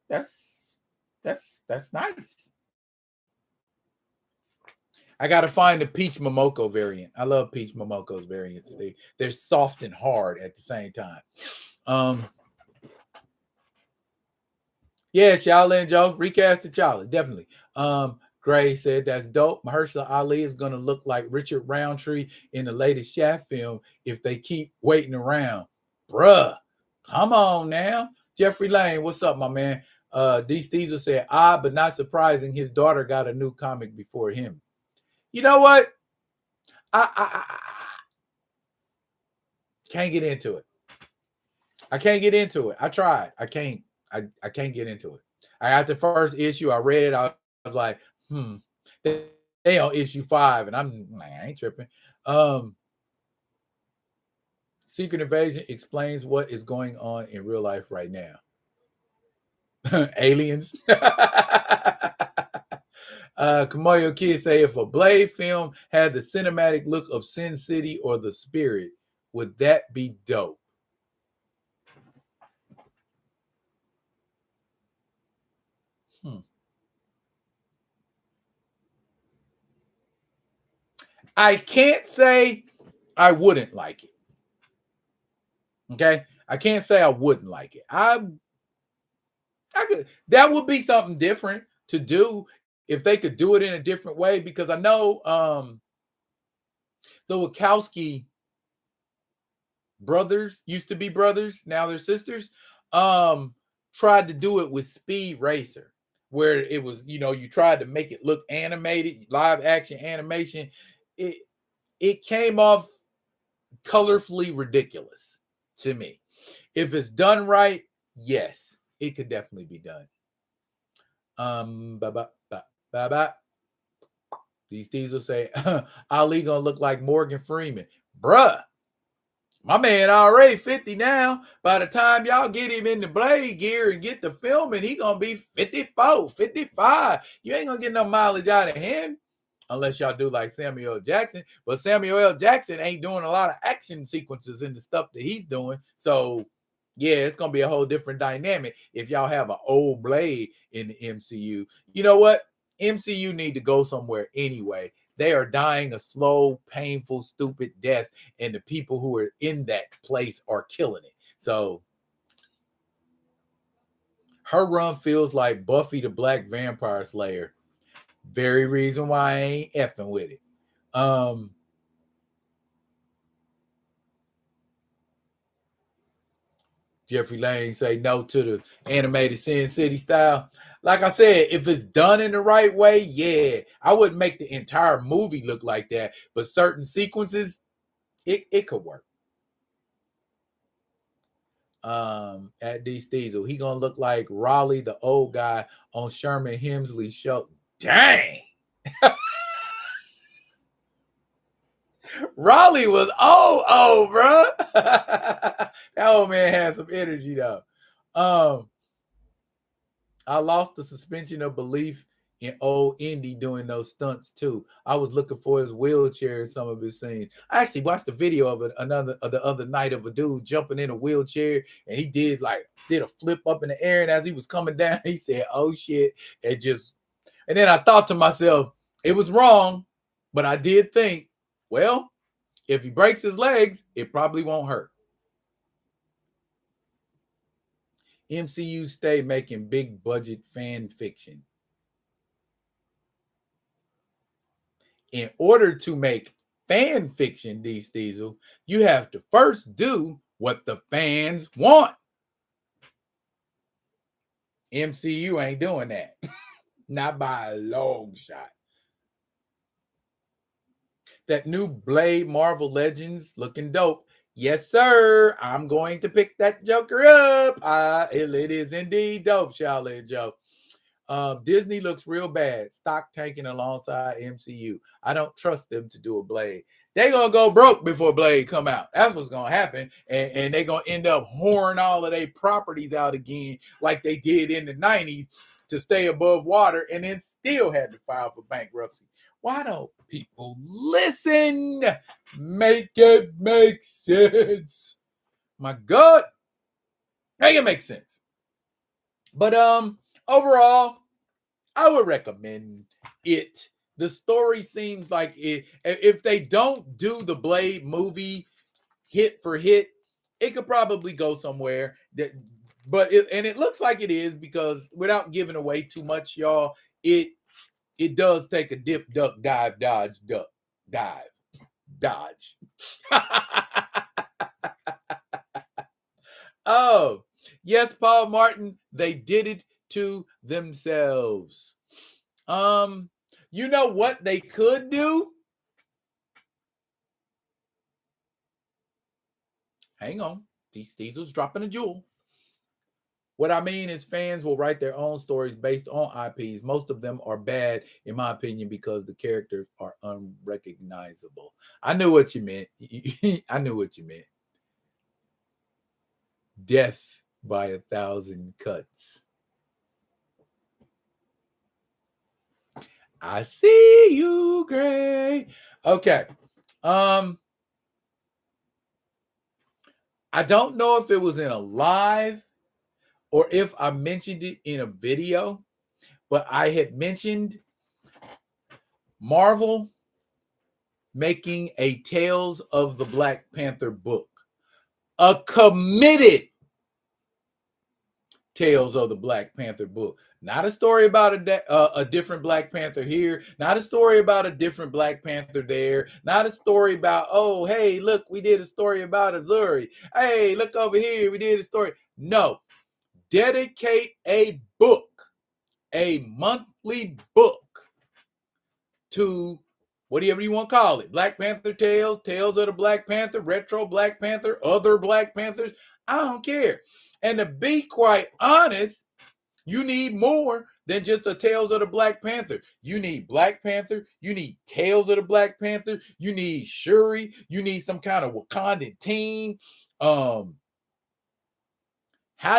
nice. I got to find the Peach Momoko variant. I love Peach Momoko's variants. They're soft and hard at the same time. Yeah, T'Challa and Joe, recast T'Challa, definitely. Gray said that's dope. Mahershala Ali is going to look like Richard Roundtree in the latest Shaft film if they keep waiting around. Bruh, come on now. Jeffrey Lane, what's up, my man? D. Steezer said, but not surprising. His daughter got a new comic before him. You know what? I can't get into it. I can't get into it. I tried. I can't get into it. I got the first issue. I read it. I was like, They on issue 5, and I ain't tripping. Secret Invasion explains what is going on in real life right now. Aliens. Kamoyo Kid say, if a Blade film had the cinematic look of Sin City or The Spirit, would that be dope? I can't say I wouldn't like it. Okay, I can't say I wouldn't like it. I could. That would be something different to do if they could do it in a different way, because I know the Wachowski brothers used to be brothers, now they're sisters. Tried to do it with Speed Racer, where it was, you tried to make it look animated, live action animation. It came off colorfully ridiculous to me. If it's done right, yes, it could definitely be done. These will say Ali gonna look like Morgan Freeman, bruh. My man already 50 now. By the time y'all get him in the Blade gear and get the filming, he gonna be 54, 55. You ain't gonna get no mileage out of him unless y'all do like Samuel L. Jackson. But Samuel L. Jackson ain't doing a lot of action sequences in the stuff that he's doing. So yeah, it's gonna be a whole different dynamic if y'all have an old Blade in the MCU. You know what? MCU need to go somewhere anyway. They are dying a slow, painful, stupid death, and the people who are in that place are killing it. So her run feels like Buffy the Black Vampire Slayer. Very reason why I ain't effing with it. Jeffrey Lane say no to the animated Sin City style. Like I said, if it's done in the right way, yeah, I wouldn't make the entire movie look like that, but certain sequences, it could work. At D Steezel, he gonna look like Raleigh, the old guy on Sherman Hemsley's show. Dang. Raleigh was old, bro. That old man had some energy though. I lost the suspension of belief in old Indy doing those stunts too. I was looking for his wheelchair in some of his scenes. I actually watched the video of it the other night of a dude jumping in a wheelchair, and he did a flip up in the air, and as he was coming down, he said, "Oh shit!" And then I thought to myself, it was wrong, but I did think, well, if he breaks his legs, it probably won't hurt. MCU stay making big budget fan fiction. In order to make fan fiction, D Steezel, you have to first do what the fans want. MCU ain't doing that. Not by a long shot. That new Blade Marvel Legends looking dope. Yes, sir. I'm going to pick that Joker up. It is indeed dope, Shaolin Joe. Disney looks real bad. Stock tanking alongside MCU. I don't trust them to do a Blade. They're going to go broke before Blade come out. That's what's going to happen. And they're going to end up whoring all of their properties out again like they did in the 90s to stay above water, and then still had to file for bankruptcy. Why don't people listen? Make it make sense. My God. Make it make sense. But overall, I would recommend it. The story seems like it. If they don't do the Blade movie hit for hit, it could probably go somewhere. It looks like it is, because without giving away too much, y'all, it does take a dip, duck, dive, dodge, duck, dive, dodge. Oh, yes, Paul Martin, they did it to themselves. You know what they could do? Hang on. Diesel's dropping a jewel. What I mean is fans will write their own stories based on IPs. Most of them are bad, in my opinion, because the characters are unrecognizable. I knew what you meant. I knew what you meant. Death by 1,000 cuts. I see you, Gray. Okay. I don't know if it was in a live or if I mentioned it in a video, but I had mentioned Marvel making a Tales of the Black Panther book, a committed Tales of the Black Panther book. Not a story about a different Black Panther here, not a story about a different Black Panther there, not a story about, oh, hey, look, we did a story about Azuri. Hey, look over here, we did a story. No, dedicate a book, a monthly book to whatever you want to call it. Black Panther Tales, Tales of the Black Panther, Retro Black Panther, other Black Panthers. I don't care. And to be quite honest, you need more than just a Tales of the Black Panther. You need Black Panther. You need Tales of the Black Panther. You need Shuri. You need some kind of Wakandan team. How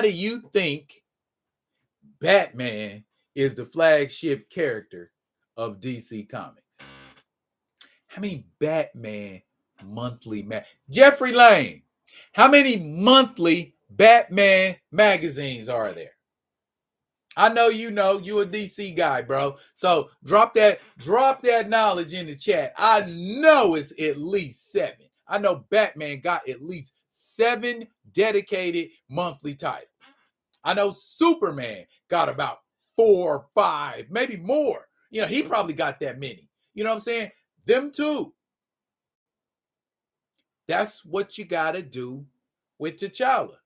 do you think Batman is the flagship character of DC Comics? How many Batman monthly Jeffrey Lane, how many monthly Batman magazines are there? I know you a DC guy, bro. So drop that knowledge in the chat. I know it's at least 7. I know Batman got at least 7 dedicated monthly titles. I know Superman got about 4 or 5, maybe more. You know, he probably got that many. You know what I'm saying? Them too. That's what you got to do with T'Challa.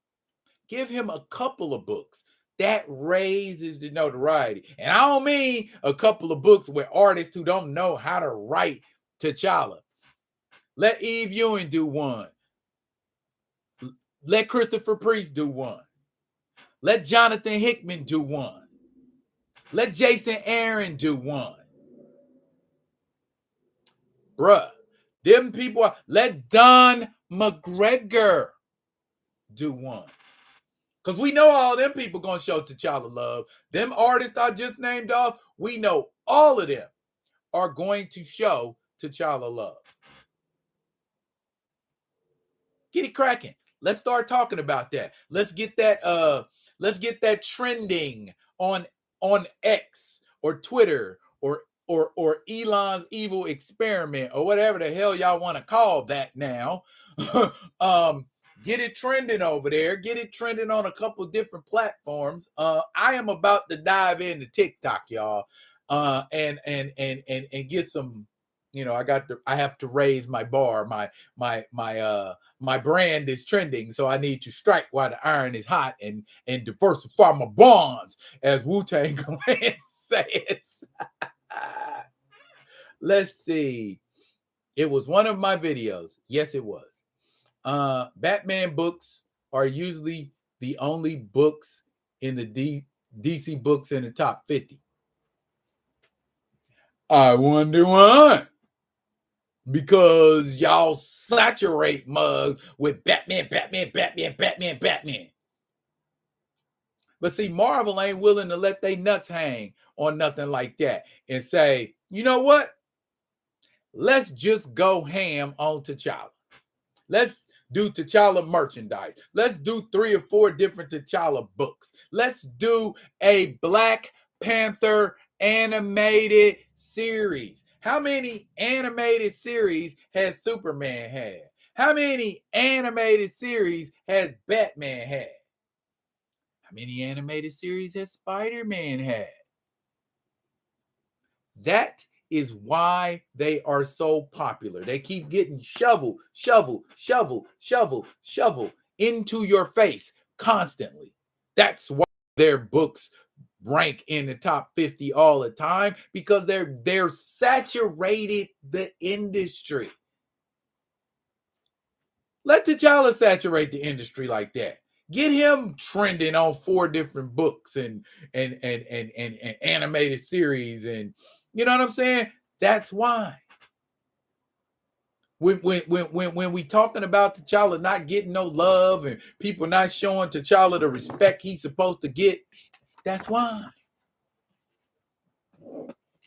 Give him a couple of books. That raises the notoriety. And I don't mean a couple of books with artists who don't know how to write T'Challa. Let Eve Ewing do one. Let Christopher Priest do one. Let Jonathan Hickman do one. Let Jason Aaron do one. Bruh, them people, let Don McGregor do one. Because we know all them people going to show T'Challa love. Them artists I just named off, we know all of them are going to show T'Challa love. Get it cracking. Let's start talking about that. Let's get that trending on X or Twitter or Elon's evil experiment or whatever the hell y'all want to call that now. Get it trending over there. Get it trending on a couple of different platforms. I am about to dive into TikTok, y'all, and get some. You know, I have to raise my bar. My brand is trending, so I need to strike while the iron is hot and diversify my bonds, as Wu-Tang Clan says. Let's see. It was one of my videos. Yes, it was. Batman books are usually the only books in the DC books in the top 50. I wonder why. Because y'all saturate mugs with Batman. But see, Marvel ain't willing to let they nuts hang on nothing like that and say, you know what? Let's just go ham on T'Challa. Let's do T'Challa merchandise. Let's do 3 or 4 different T'Challa books. Let's do a Black Panther animated series. How many animated series has Superman had? How many animated series has Batman had? How many animated series has Spider-Man had? That is why they are so popular. They keep getting shovel into your face constantly. That's why their books rank in the top 50 all the time, because they're saturated the industry. Let T'Challa saturate the industry like that. Get him trending on 4 different books and animated series, and you know what I'm saying? That's why. When we talking about T'Challa not getting no love and people not showing T'Challa the respect he's supposed to get, that's why.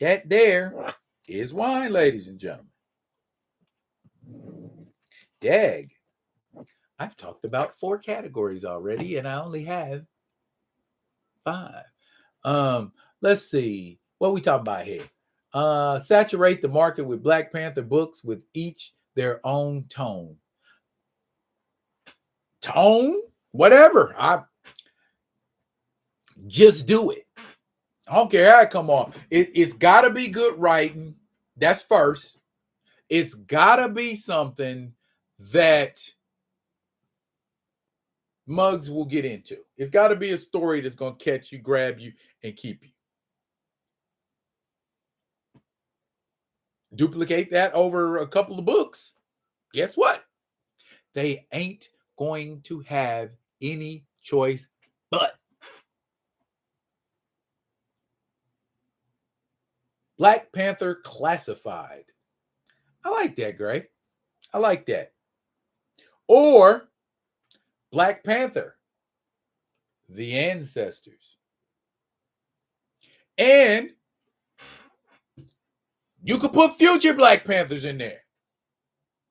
That there is why, ladies and gentlemen. Dag. I've talked about 4 categories already, and I only have 5. Let's see what we talking about here. Saturate the market with Black Panther books with each their own tone. Tone, whatever. I just do it. I don't care how it come off. It's got to be good writing. That's first. It's got to be something that Muggs will get into. It's got to be a story that's going to catch you, grab you, and keep you. Duplicate that over a couple of books. Guess what? They ain't going to have any choice but. Black Panther Classified. I like that, Gray. I like that. Or Black Panther, The Ancestors. And you could put future Black Panthers in there.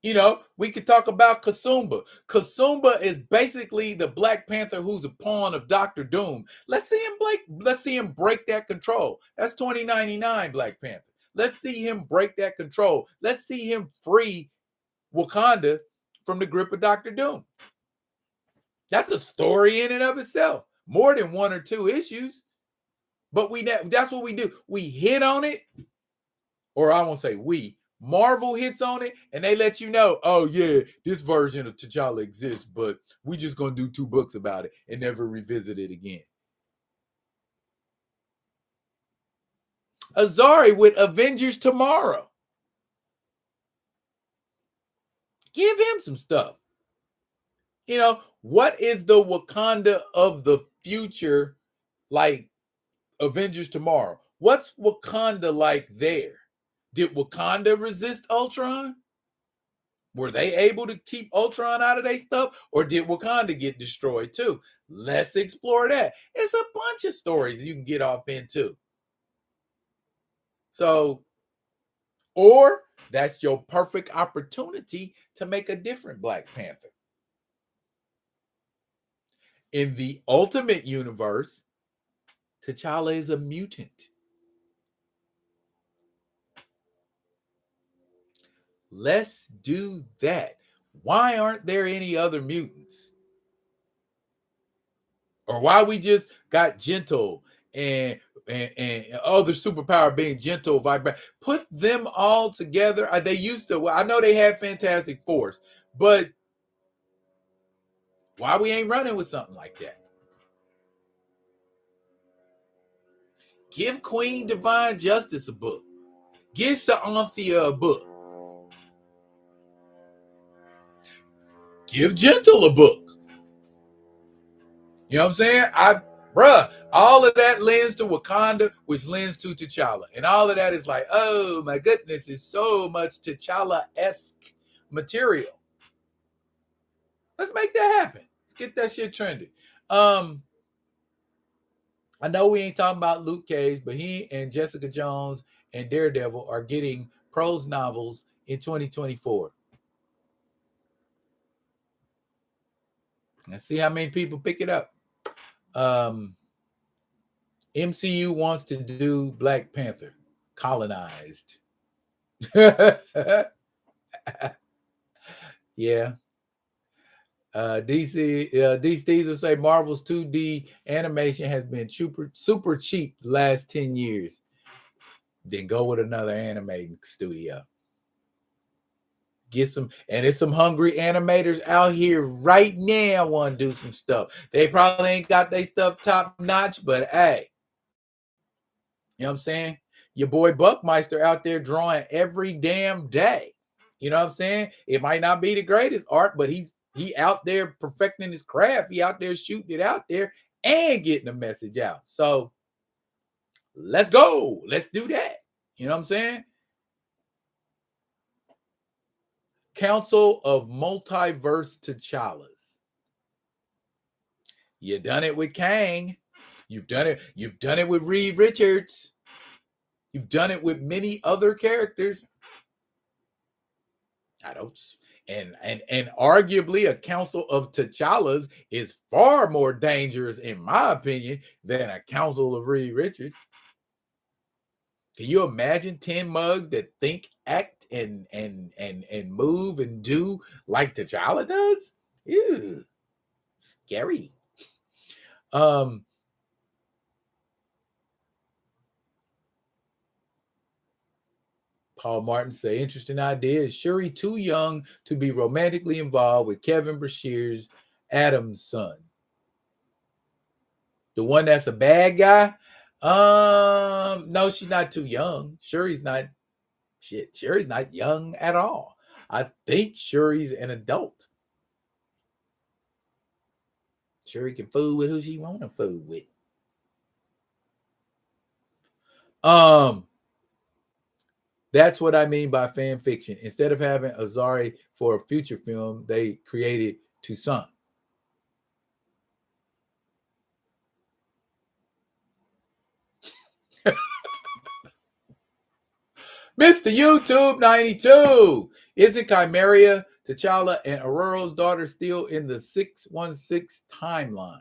You know, we could talk about Kasumba. Kasumba is basically the Black Panther who's a pawn of Dr. Doom. Let's see him break that control. That's 2099 Black Panther. Let's see him break that control. Let's see him free Wakanda from the grip of Dr. Doom. That's a story in and of itself. More than 1 or 2 issues. But that's what we do. We hit on it, or I won't say we. Marvel hits on it, and they let you know, oh, yeah, this version of T'Challa exists, but we just going to do 2 books about it and never revisit it again. Azari with Avengers Tomorrow. Give him some stuff. You know, what is the Wakanda of the future like Avengers Tomorrow? What's Wakanda like there? Did Wakanda resist Ultron? Were they able to keep Ultron out of their stuff? Or did Wakanda get destroyed too? Let's explore that. It's a bunch of stories you can get off into. So, or that's your perfect opportunity to make a different Black Panther. In the Ultimate Universe, T'Challa is a mutant. Let's do that. Why aren't there any other mutants? Or why we just got gentle and other superpower being gentle, vibrant. Put them all together. They used to, I know they had Fantastic Force, but why we ain't running with something like that? Give Queen Divine Justice a book. Give Saanthia a book. Give Gentle a book. You know what I'm saying? All of that lends to Wakanda, which lends to T'Challa. And all of that is like, oh my goodness, it's so much T'Challa-esque material. Let's make that happen. Let's get that shit trending. I know we ain't talking about Luke Cage, but he and Jessica Jones and Daredevil are getting prose novels in 2024. Let's see how many people pick it up. MCU wants to do Black Panther, colonized. Yeah. DC will say Marvel's 2D animation has been super cheap the last 10 years. Then go with another animating studio. Get some, and there's some hungry animators out here right now want to do some stuff. They probably ain't got their stuff top notch, but hey, you know what I'm saying? Your boy Buckmeister out there drawing every damn day. You know what I'm saying? It might not be the greatest art, but he's He out there perfecting his craft. He out there shooting it out there and getting the message out. So let's go. Let's do that. You know what I'm saying? Council of Multiverse T'Challas. You done it with Kang. You've done it. You've done it with Reed Richards. You've done it with many other characters. I don't, and arguably a council of T'Challas is far more dangerous, in my opinion, than a council of Reed Richards. Can you imagine 10 mugs that think, act, and move and do like T'Challa does? Ew, scary. Paul Martin say, interesting idea. Is Shuri too young to be romantically involved with Kevin Bashir's Adam's son? The one that's a bad guy? No, she's not too young. Shuri's not young at all. I think Shuri's an adult. Shuri can fool with who she want to fool with. That's what I mean by fan fiction. Instead of having Azari for a future film, they created Toussaint. Mr. YouTube 92. Isn't Chimeria, T'Challa, and Aurora's daughter still in the 616 timeline?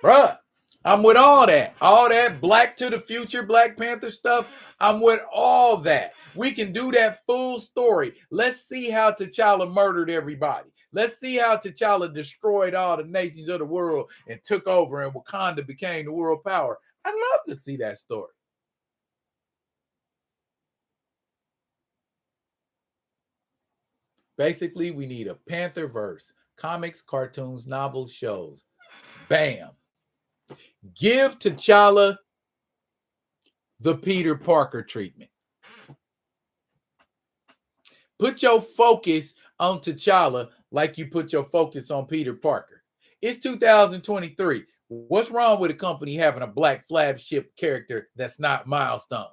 Bruh, I'm with all that. All that Black to the Future, Black Panther stuff. I'm with all that. We can do that full story. Let's see how T'Challa murdered everybody. Let's see how T'Challa destroyed all the nations of the world and took over, and Wakanda became the world power. I'd love to see that story. Basically, we need a Pantherverse. Comics, cartoons, novels, shows. Bam. Give T'Challa the Peter Parker treatment. Put your focus on T'Challa like you put your focus on Peter Parker. It's 2023. What's wrong with a company having a black flagship character that's not Milestone?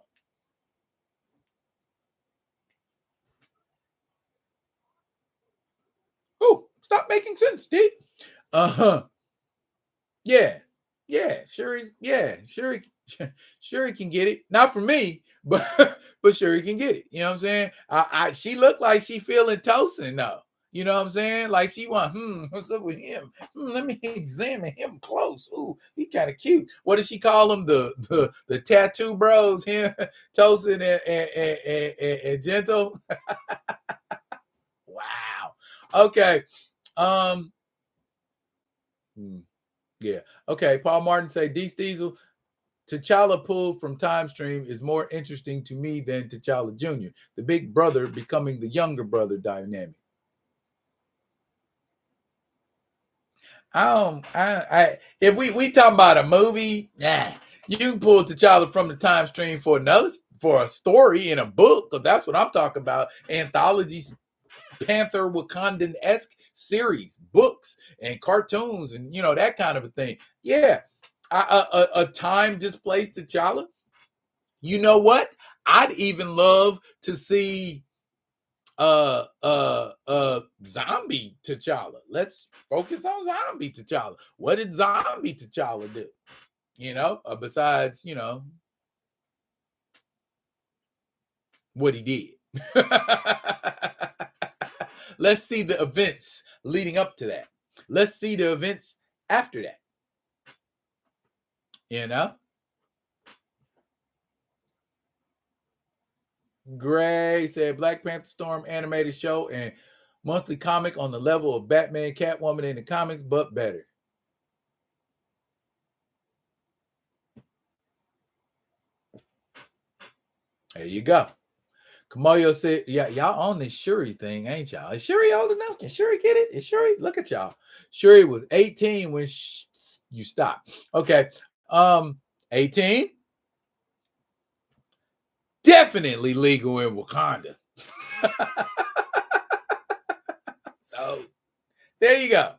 Oh, stop making sense, Steve. Yeah, Shuri can get it. Not for me, but Shuri can get it. You know what I'm saying? She looked like she feeling Tosin though. You know what I'm saying? Like she want, what's up with him? Let me examine him close. Ooh, he kind of cute. What does she call him? The tattoo bros, him, Tosin and Gentle. Wow. Okay. Yeah. Okay. Paul Martin say Dee Diesel, T'Challa pulled from Time Stream is more interesting to me than T'Challa Jr., the big brother becoming the younger brother dynamic. If we talking about a movie, you can pull T'Challa from the Time Stream for a story in a book, because that's what I'm talking about. Anthologies, Panther Wakandan-esque series, books, and cartoons, and that kind of a thing. Yeah, a time displaced T'Challa. You know what? I'd even love to see zombie T'Challa. Let's focus on zombie T'Challa. What did zombie T'Challa do? Besides, what he did. Let's see the events leading up to that. Let's see the events after that. Gray said Black Panther Storm animated show and monthly comic on the level of Batman, Catwoman in the comics, but better. There you go. Kamoyo said, yeah, y'all on this Shuri thing, ain't y'all? Is Shuri old enough? Can Shuri get it? Is Shuri? Look at y'all. Shuri was 18 when you stopped. Okay. 18? Definitely legal in Wakanda. So there you go.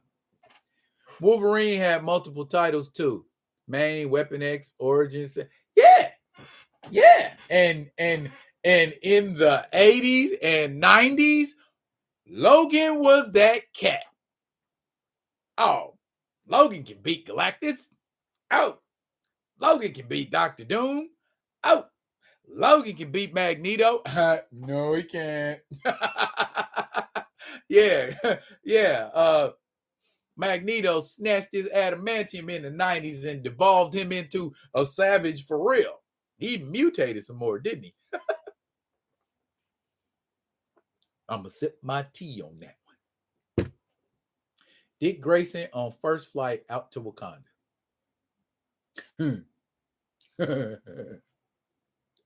Wolverine had multiple titles too. Main, Weapon X, Origins. Yeah. Yeah. And in the 80s and 90s, Logan was that cat. Oh, Logan can beat Galactus. Oh, Logan can beat Doctor Doom. Oh, Logan can beat Magneto. No, he can't. Yeah, yeah. Magneto snatched his adamantium in the 90s and devolved him into a savage for real. He mutated some more, didn't he? I'm going to sip my tea on that one. Dick Grayson on first flight out to Wakanda.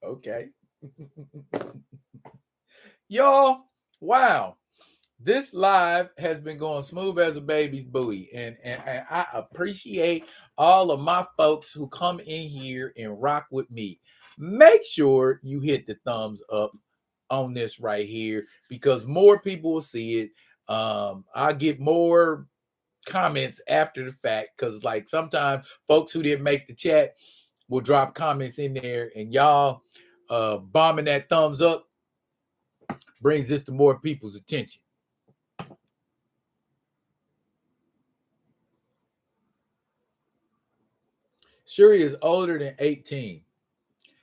Okay. Y'all, wow. This live has been going smooth as a baby's buoy. And I appreciate all of my folks who come in here and rock with me. Make sure you hit the thumbs up on this right here because more people will see it. I get more comments after the fact because like sometimes folks who didn't make the chat will drop comments in there, and y'all bombing that thumbs up brings this to more people's attention. Shuri is older than 18.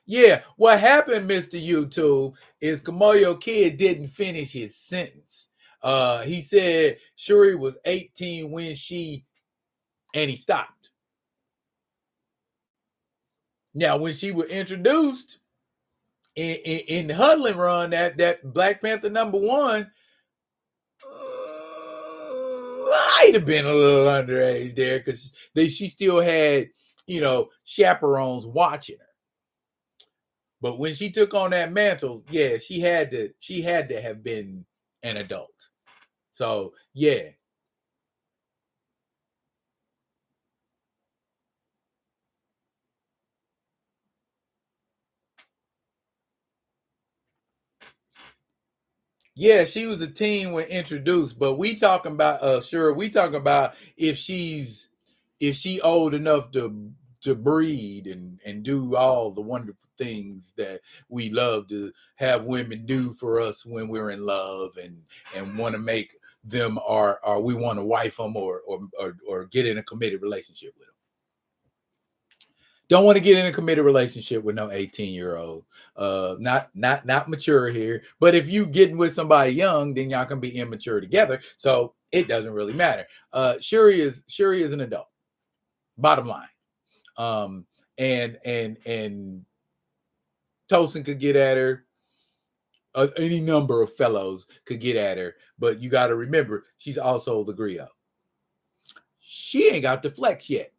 Yeah, what happened, Mr. YouTube, is Kamoyo Kid didn't finish his sentence. He said Shuri was 18 when and he stopped. Now, when she was introduced in the Huddling Run, that Black Panther #1, might have been a little underage there because she still had, chaperones watching her. But when she took on that mantle, yeah, she had to have been an adult. So yeah. Yeah, she was a teen when introduced, but we talking about sure, we talking about if she old enough to breed and do all the wonderful things that we love to have women do for us when we're in love and want to make them or we want to wife them or get in a committed relationship with them. Don't want to get in a committed relationship with no 18-year-old. Not mature here. But if you getting with somebody young, then y'all can be immature together. So it doesn't really matter. Shuri is an adult. Bottom line. And Tosin could get at her. Any number of fellows could get at her, but you got to remember she's also the griot. She ain't got the flex yet.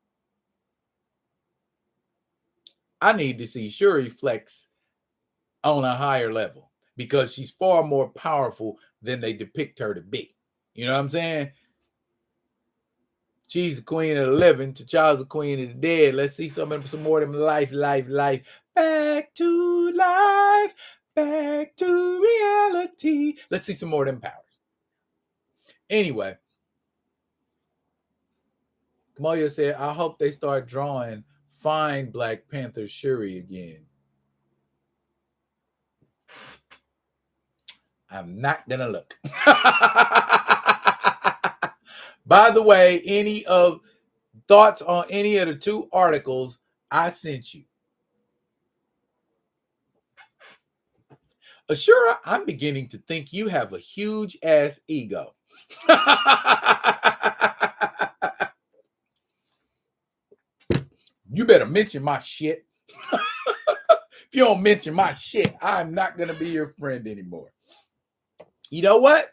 I need to see Shuri flex on a higher level because she's far more powerful than they depict her to be. You know what I'm saying? She's the queen of the living. T'Challa's the queen of the dead. Let's see some more of them life. Back to life. Back to reality. Let's see some more of them powers. Anyway, Kamoya said, I hope they start drawing fine Black Panther Shuri again. I'm not gonna look. By the way, any of thoughts on any of the two articles I sent you? Ashura, I'm beginning to think you have a huge ass ego. You better mention my shit. If you don't mention my shit, I'm not going to be your friend anymore. You know what?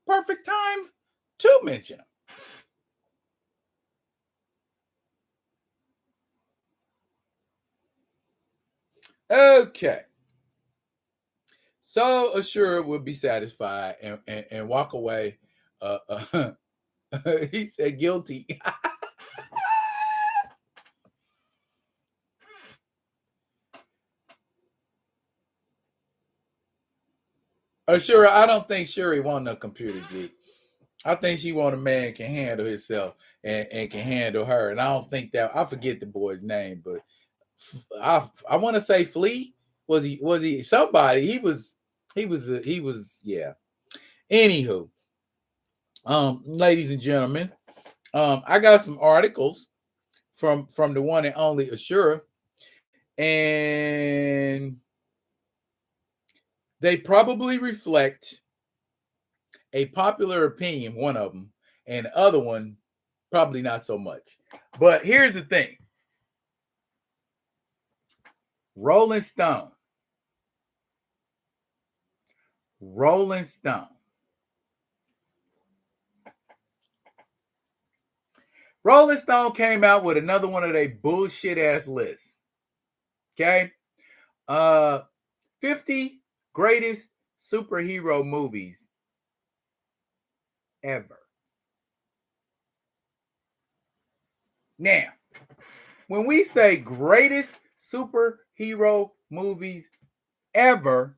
Perfect time to mention them. Okay. So Ashura would be satisfied and walk away. He said guilty. Sure, I don't think Shuri want a computer geek. I think she want a man can handle himself and can handle her. And I don't think that I forget the boy's name, but I want to say Flea. Was he somebody? He was yeah. Anywho, ladies and gentlemen, I got some articles from the one and only Ashura, and they probably reflect a popular opinion, one of them, and the other one probably not so much. But here's the thing. Rolling Stone. Rolling Stone. Rolling Stone came out with another one of their bullshit ass lists. Okay? 50 greatest superhero movies ever. Now, when we say greatest superhero movies ever,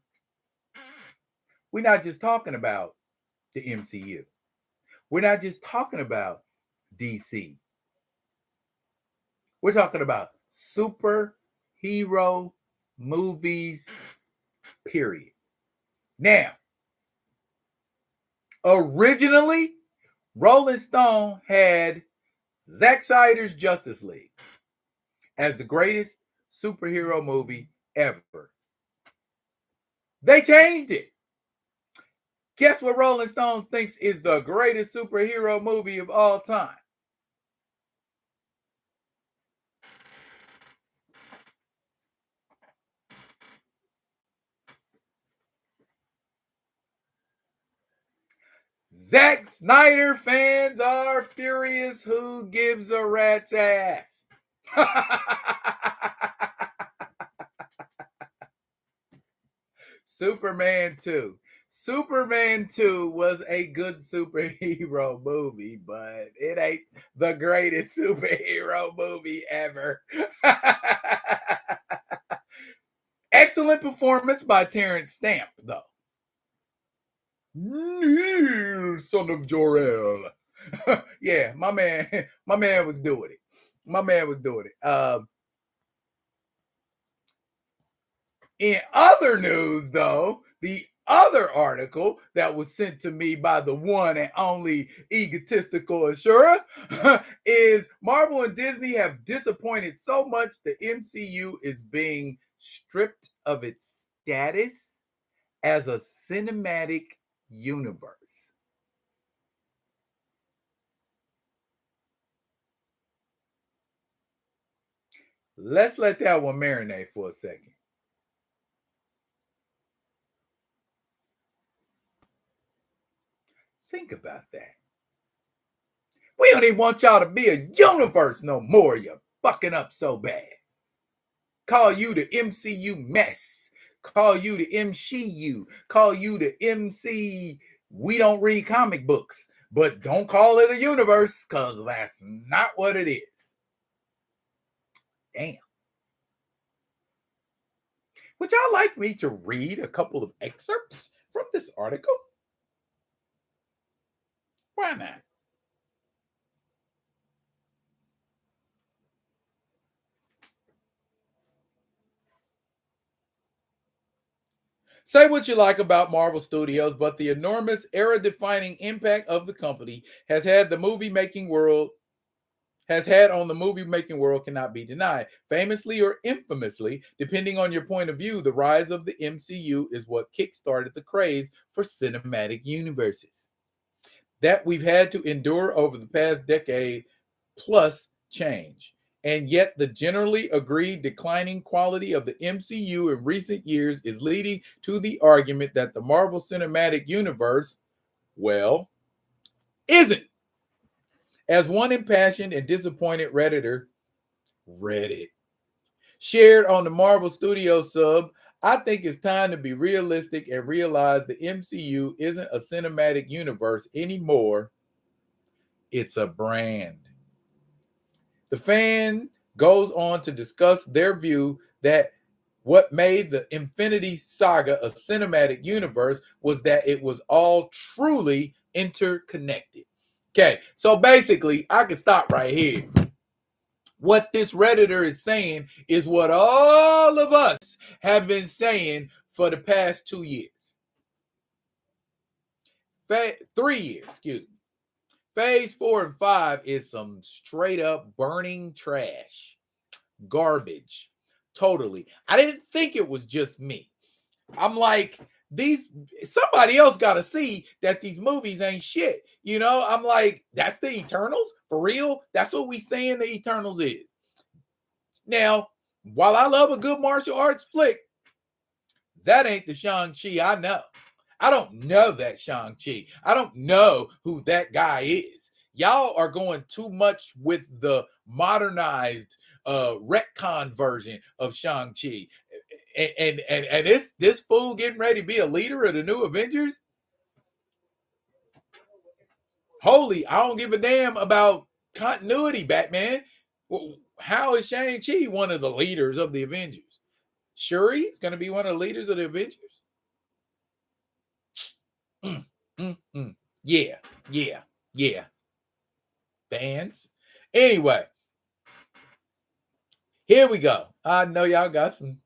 we're not just talking about the MCU. We're not just talking about DC. We're talking about superhero movies, period. Now, originally, Rolling Stone had Zack Snyder's Justice League as the greatest superhero movie ever. They changed it. Guess what Rolling Stone thinks is the greatest superhero movie of all time? Zack Snyder fans are furious. Who gives a rat's ass? Superman 2. Superman 2 was a good superhero movie, but it ain't the greatest superhero movie ever. Excellent performance by Terrence Stamp, though. Son of Jor-El. Yeah, my man was doing it. My man was doing it. In other news, though, the other article that was sent to me by the one and only egotistical Ashura is Marvel and Disney have disappointed so much the MCU is being stripped of its status as a cinematic universe. Let's let that one marinate for a second. Think about that. We don't even want y'all to be a universe no more. You're fucking up so bad. Call you the MCU mess. Call you the MCU. Call you the MC. We don't read comic books, but don't call it a universe because that's not what it is. Damn. Would y'all like me to read a couple of excerpts from this article? Why not? Say what you like about Marvel Studios, but the enormous era-defining impact of the company has had on the movie making world cannot be denied. Famously or infamously, depending on your point of view, the rise of the MCU is what kickstarted the craze for cinematic universes that we've had to endure over the past decade plus change. And yet, the generally agreed declining quality of the MCU in recent years is leading to the argument that the Marvel Cinematic Universe, well, isn't. As one impassioned and disappointed Redditor, Reddit, shared on the Marvel Studios sub, I think it's time to be realistic and realize the MCU isn't a cinematic universe anymore. It's a brand. The fan goes on to discuss their view that What made the Infinity Saga a cinematic universe was that it was all truly interconnected. Okay, so basically, I can stop right here. What this Redditor is saying is what all of us have been saying for the past 2 years. 3 years, excuse me. Phase 4 and 5 is some straight up burning trash. Garbage. Totally. I didn't think it was just me. I'm like, somebody else got to see that these movies ain't shit. You know, I'm like, that's the Eternals? For real? That's what we saying the Eternals is. Now, while I love a good martial arts flick, that ain't the Shang-Chi I know. I don't know that Shang-Chi. I don't know who that guy is. Y'all are going too much with the modernized retcon version of Shang-Chi. And this fool getting ready to be a leader of the new Avengers? Holy, I don't give a damn about continuity, Batman. How is Shang-Chi one of the leaders of the Avengers? Shuri's going to be one of the leaders of the Avengers? Yeah, yeah, yeah. Fans. Anyway, here we go. I know y'all got some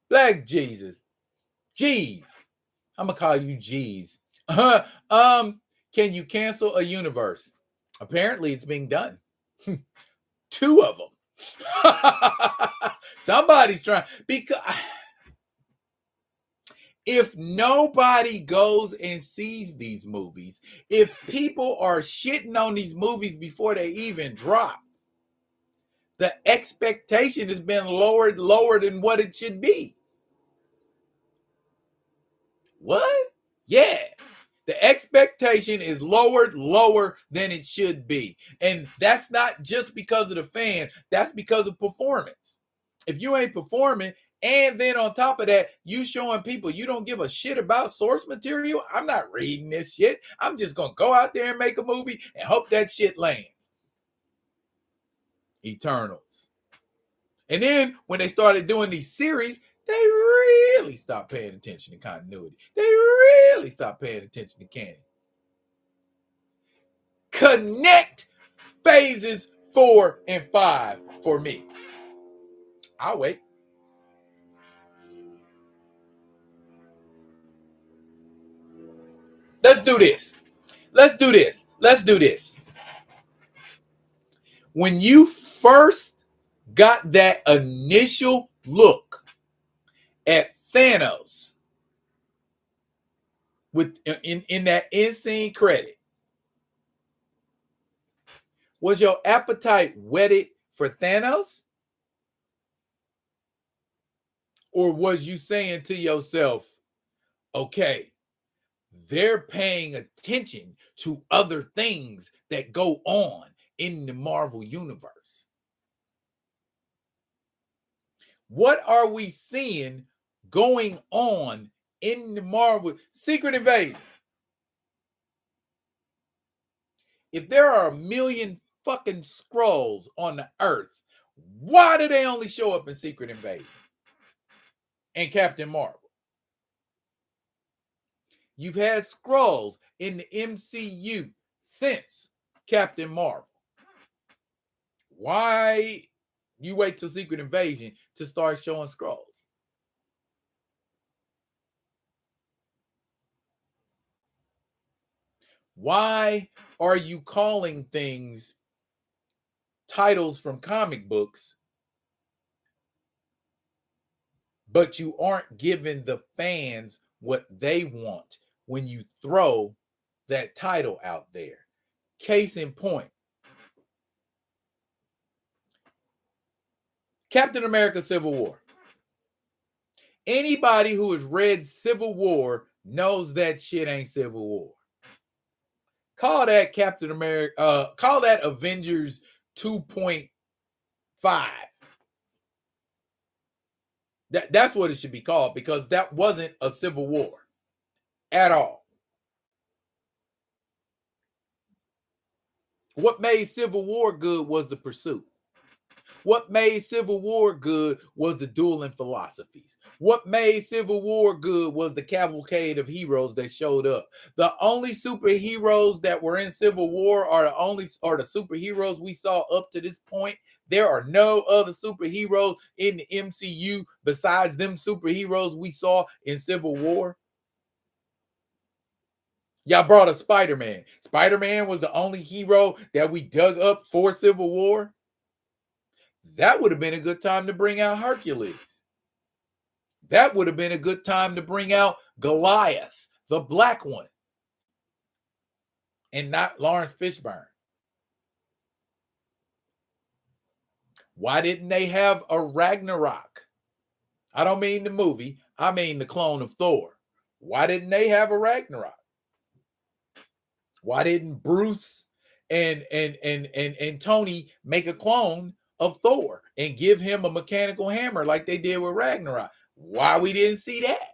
Black Jesus. Jeez. I'm gonna call you Jeez. Can you cancel a universe? Apparently, it's being done. 2 of them. Somebody's trying, because if nobody goes and sees these movies, if people are shitting on these movies before they even drop, the expectation has been lower than what it should be. What? Yeah. The expectation is lower than it should be. And that's not just because of the fans. That's because of performance. If you ain't performing, and then on top of that, you showing people you don't give a shit about source material, I'm not reading this shit. I'm just going to go out there and make a movie and hope that shit lands. Eternals. And then when they started doing these series, they really stopped paying attention to continuity. They really stopped paying attention to canon. Connect phases 4 and 5 for me. I'll wait. Let's do this. When you first got that initial look at Thanos with in that in-scene credit, was your appetite whetted for Thanos? Or was you saying to yourself, okay, they're paying attention to other things that go on in the Marvel universe? What are we seeing going on in the Marvel Secret Invasion? If there are 1 million fucking Skrulls on the earth, why do they only show up in Secret Invasion and Captain Marvel? You've had Skrulls in the MCU since Captain Marvel. Why you wait till Secret Invasion to start showing Skrulls? Why are you calling things titles from comic books, but you aren't giving the fans what they want when you throw that title out there? Case in point, Captain America Civil War. Anybody who has read Civil War knows that shit ain't Civil War. Call that Captain America, call that Avengers 2.5. That's what it should be called, because that wasn't a civil war at all. What made Civil War good was the pursuit. What made Civil War good was the dueling philosophies. What made Civil War good was the cavalcade of heroes that showed up. The only superheroes that were in Civil War are the superheroes we saw up to this point. There are no other superheroes in the MCU besides them superheroes we saw in Civil War. Y'all brought a Spider-Man. Spider-Man was the only hero that we dug up for Civil War. That would have been a good time to bring out Hercules. That would have been a good time to bring out Goliath, the black one, and not Lawrence Fishburne. Why didn't they have a Ragnarok? I don't mean the movie. I mean the clone of Thor. Why didn't they have a Ragnarok? Why didn't Bruce and Tony make a clone of Thor and give him a mechanical hammer like they did with Ragnarok? Why we didn't see that?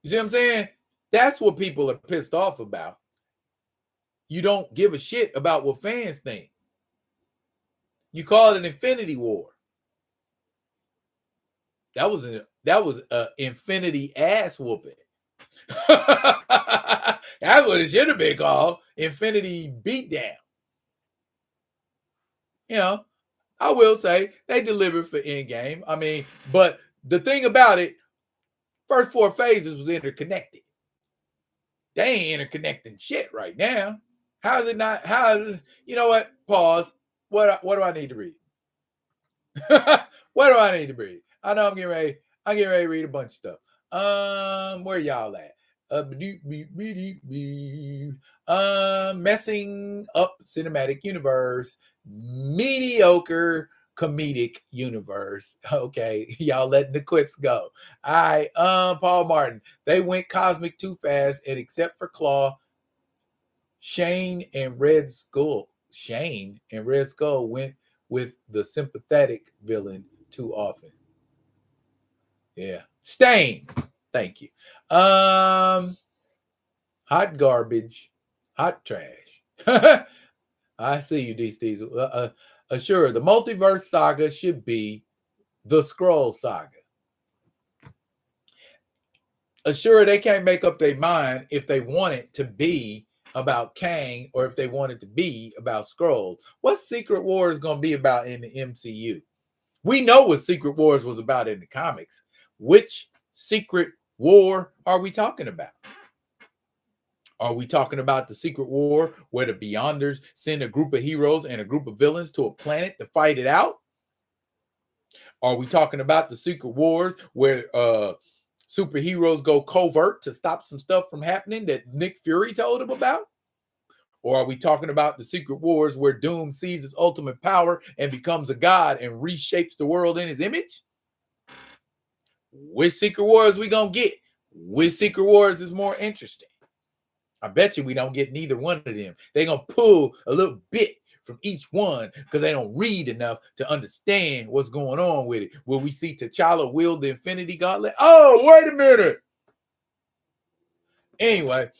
You see what I'm saying? That's what people are pissed off about. You don't give a shit about what fans think. You call it an Infinity War. That was a Infinity ass whooping. That's what it should have been called. Infinity beatdown. You know, I will say they delivered for Endgame. I mean, but the thing about it, first 4 phases was interconnected. They ain't interconnecting shit right now. How is it not? How is it, you know what? Pause. What do I need to read? What do I need to read? I know I'm getting ready to read a bunch of stuff. Where y'all at? Messing up cinematic universe, mediocre comedic universe. Okay, y'all letting the quips go. All right, Paul Martin. They went cosmic too fast, and except for Claw, Shane and Red Skull went with the sympathetic villain too often. Yeah. Stain. Thank you. Hot garbage. Hot trash. I see you, D. Diesel. Sure, the multiverse saga should be the Skrull saga. Sure, they can't make up their mind if they want it to be about Kang or if they want it to be about Skrulls. What's Secret Wars going to be about in the MCU? We know what Secret Wars was about in the comics. Which Secret War are we talking about? Are we talking about the Secret War where the Beyonders send a group of heroes and a group of villains to a planet to fight it out? Are we talking about the Secret Wars where superheroes go covert to stop some stuff from happening that Nick Fury told them about? Or are we talking about the Secret Wars where Doom sees his ultimate power and becomes a god and reshapes the world in his image? Which Secret Wars we gonna get? Which Secret Wars is more interesting? I bet you we don't get neither one of them. They're gonna pull a little bit from each one because they don't read enough to understand what's going on with it. Will we see T'Challa wield the Infinity Gauntlet? Oh, wait a minute. Anyway,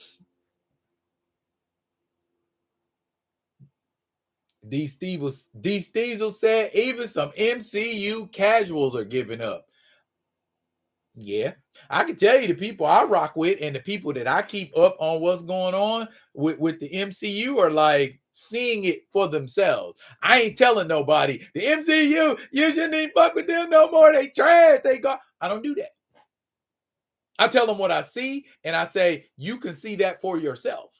D. Steezel said even some MCU casuals are giving up. Yeah, I can tell you the people I rock with and the people that I keep up on what's going on with the MCU are like seeing it for themselves. I ain't telling nobody the MCU, you shouldn't even fuck with them no more. They trash. They go. I don't do that. I tell them what I see and I say, you can see that for yourself.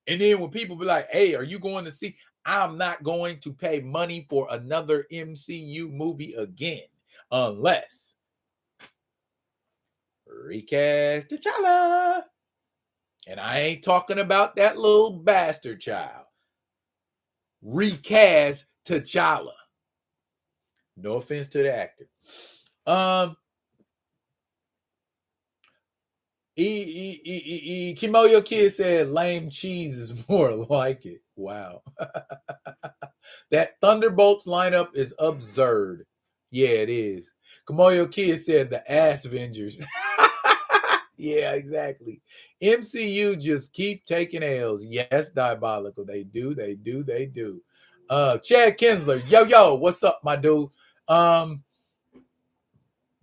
And then when people be like, hey, are you going to see? I'm not going to pay money for another MCU movie again unless recast T'Challa. And I ain't talking about that little bastard child. Recast T'Challa. No offense to the actor. Kimoyo Kid said lame cheese is more like it. Wow. That Thunderbolts lineup is absurd. Yeah, it is. Kimoyo Kid said the Ass Avengers. Yeah, exactly. MCU just keep taking L's. Yes, diabolical. They do. Chad Kinsler, yo, what's up, my dude?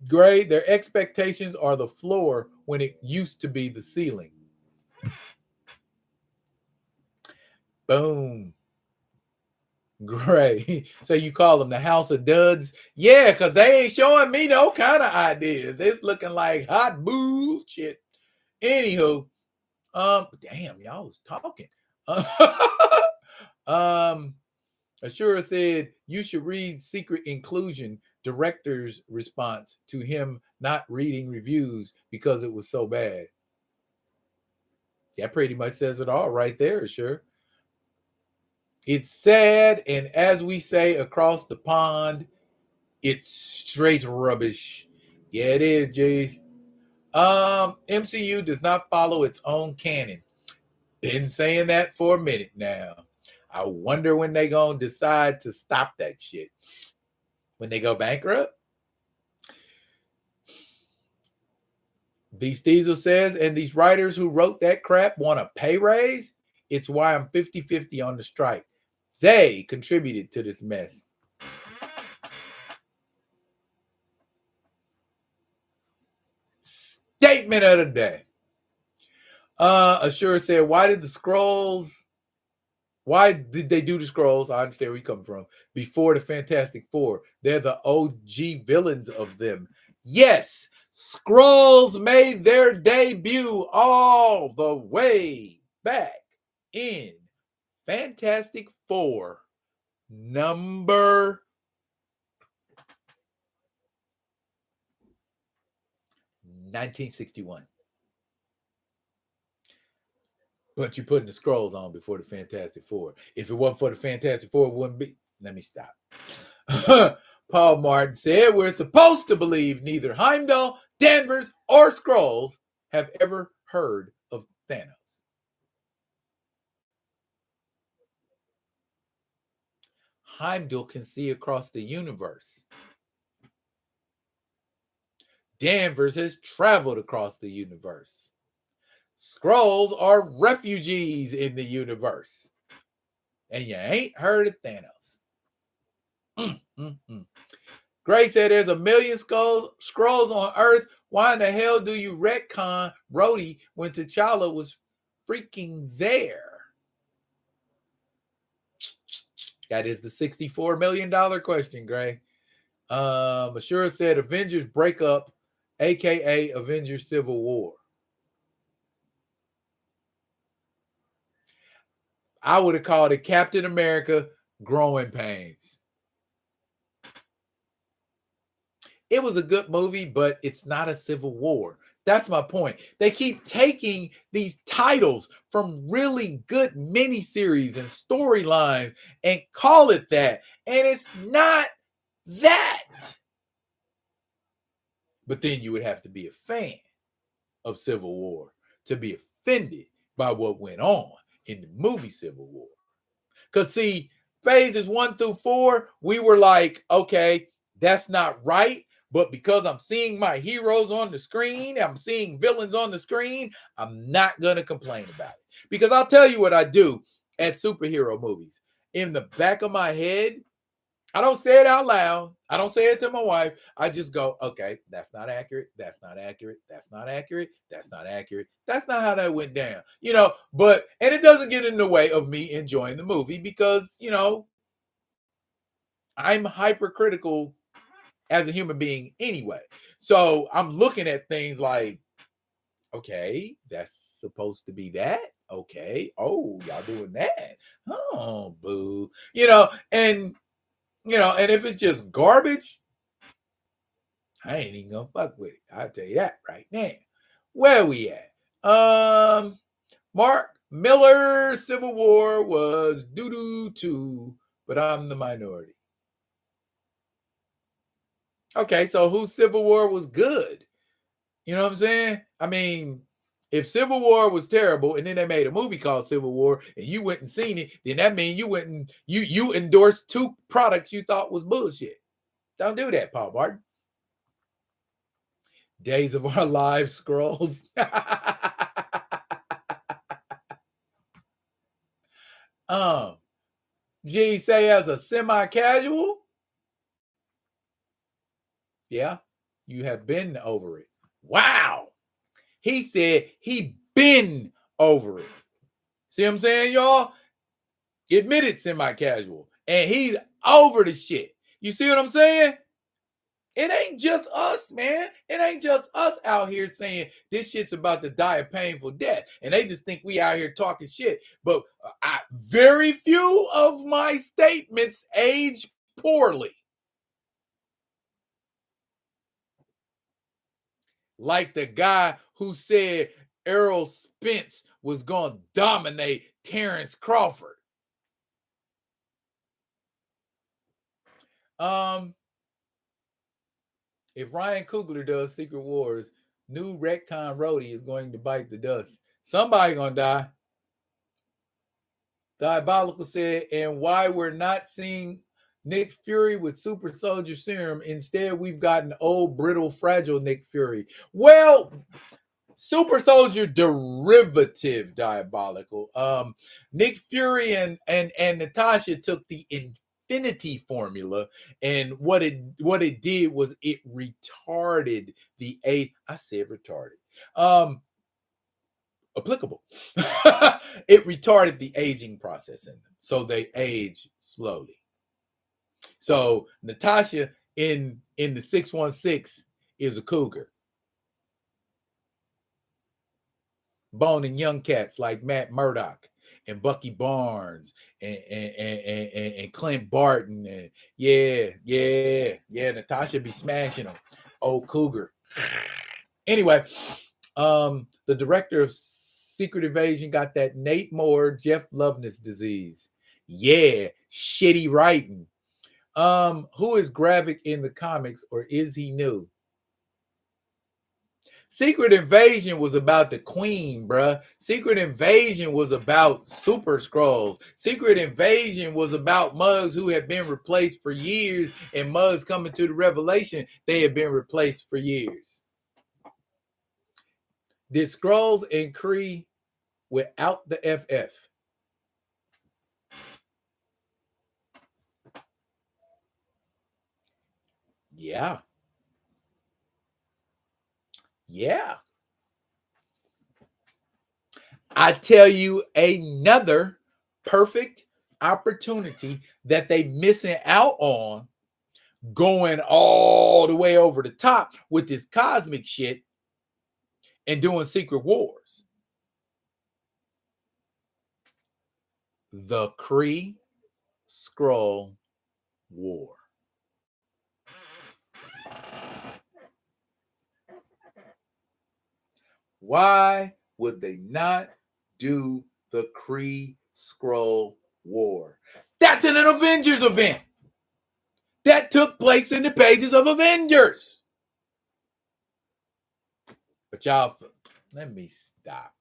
Gray, their expectations are the floor when it used to be the ceiling. Boom. Gray. So you call them the House of Duds? Yeah, because they ain't showing me no kind of ideas. It's looking like hot bullshit. Anywho, damn, y'all was talking. Ashura said you should read Secret Inclusion director's response to him not reading reviews because it was so bad. That pretty much says it all right there, sure. It's sad, and as we say across the pond, it's straight rubbish. Yeah, it is, Jace. MCU does not follow its own canon. Been saying that for a minute now. I wonder when they gonna decide to stop that shit. When they go bankrupt? These Diesel says, and these writers who wrote that crap want a pay raise? It's why I'm 50-50 on the strike. They contributed to this mess. Statement of the day. Ashura said, why did they do the Skrulls? I understand where you come from. Before the Fantastic Four. They're the OG villains of them. Yes, Skrulls made their debut all the way back in Fantastic Four number 1961. But you're putting the Skrulls on before the Fantastic Four. If it wasn't for the Fantastic Four, it wouldn't be. Let me stop. Paul Martin said, we're supposed to believe neither Heimdall, Danvers, or Skrulls have ever heard of Thanos. Heimdall can see across the universe. Danvers has traveled across the universe. Skrulls are refugees in the universe. And you ain't heard of Thanos. Gray said there's a million Skrulls on Earth. Why in the hell do you retcon Rhodey when T'Challa was freaking there? That is the $64 million question, Gray. Ashura said Avengers breakup, a.k.a. Avengers Civil War. I would have called it Captain America Growing Pains. It was a good movie, but it's not a Civil War. That's my point. They keep taking these titles from really good miniseries and storylines and call it that. And it's not that. But then you would have to be a fan of Civil War to be offended by what went on in the movie Civil War. Because see, phases 1 through 4, we were like, okay, that's not right. But because I'm seeing my heroes on the screen, I'm seeing villains on the screen, I'm not going to complain about it. Because I'll tell you what I do at superhero movies. In the back of my head, I don't say it out loud. I don't say it to my wife. I just go, okay, that's not accurate. That's not accurate. That's not accurate. That's not accurate. That's not how that went down. But it doesn't get in the way of me enjoying the movie because, I'm hypercritical as a human being anyway. So I'm looking at things like, okay, that's supposed to be that. Okay. Oh, y'all doing that. Oh, boo. And if it's just garbage, I ain't even gonna fuck with it. I'll tell you that right now. Where we at? Mark Miller, Civil War was doo-doo too, but I'm the minority. Okay, so whose Civil War was good? You know what I'm saying? I mean, if Civil War was terrible and then they made a movie called Civil War and you went and seen it, then that means you endorsed two products you thought was bullshit. Don't do that, Paul Martin. Days of Our Lives Scrolls. G say as a semi-casual, yeah, you have been over it. Wow. He said he been over it. See what I'm saying, y'all? Admitted semi-casual. And he's over the shit. You see what I'm saying? It ain't just us, man. It ain't just us out here saying this shit's about to die a painful death. And they just think we out here talking shit. But very few of my statements age poorly. Like the guy who said Errol Spence was going to dominate Terrence Crawford. If Ryan Coogler does Secret Wars, new retcon Rhodey is going to bite the dust. Somebody gonna die. Diabolical said, and why we're not seeing Nick Fury with super soldier serum. Instead, we've gotten old, brittle, fragile Nick Fury. Well, super soldier derivative Diabolical. Nick Fury and Natasha took the infinity formula, and what it did was it retarded the I said retarded. Applicable. It retarded the aging process in them, so they age slowly. So Natasha in the 616 is a cougar, boning young cats like Matt Murdock and Bucky Barnes and Clint Barton, and Natasha be smashing them. Old cougar. Anyway, the director of Secret Invasion got that Nate Moore, Jeff Loveness disease. Yeah, shitty writing. Who is Gravik in the comics, or is he new? Secret Invasion was about the Queen, bruh. Secret Invasion was about Super Skrulls. Secret Invasion was about mugs who had been replaced for years, and mugs coming to the revelation they had been replaced for years. Did Skrulls and Kree without the FF? Yeah. Yeah. I tell you another perfect opportunity that they missing out on, going all the way over the top with this cosmic shit and doing Secret Wars. The Kree Skrull War. Why would they not do the Kree Skrull War? That's in an Avengers event. That took place in the pages of Avengers. But y'all, let me stop.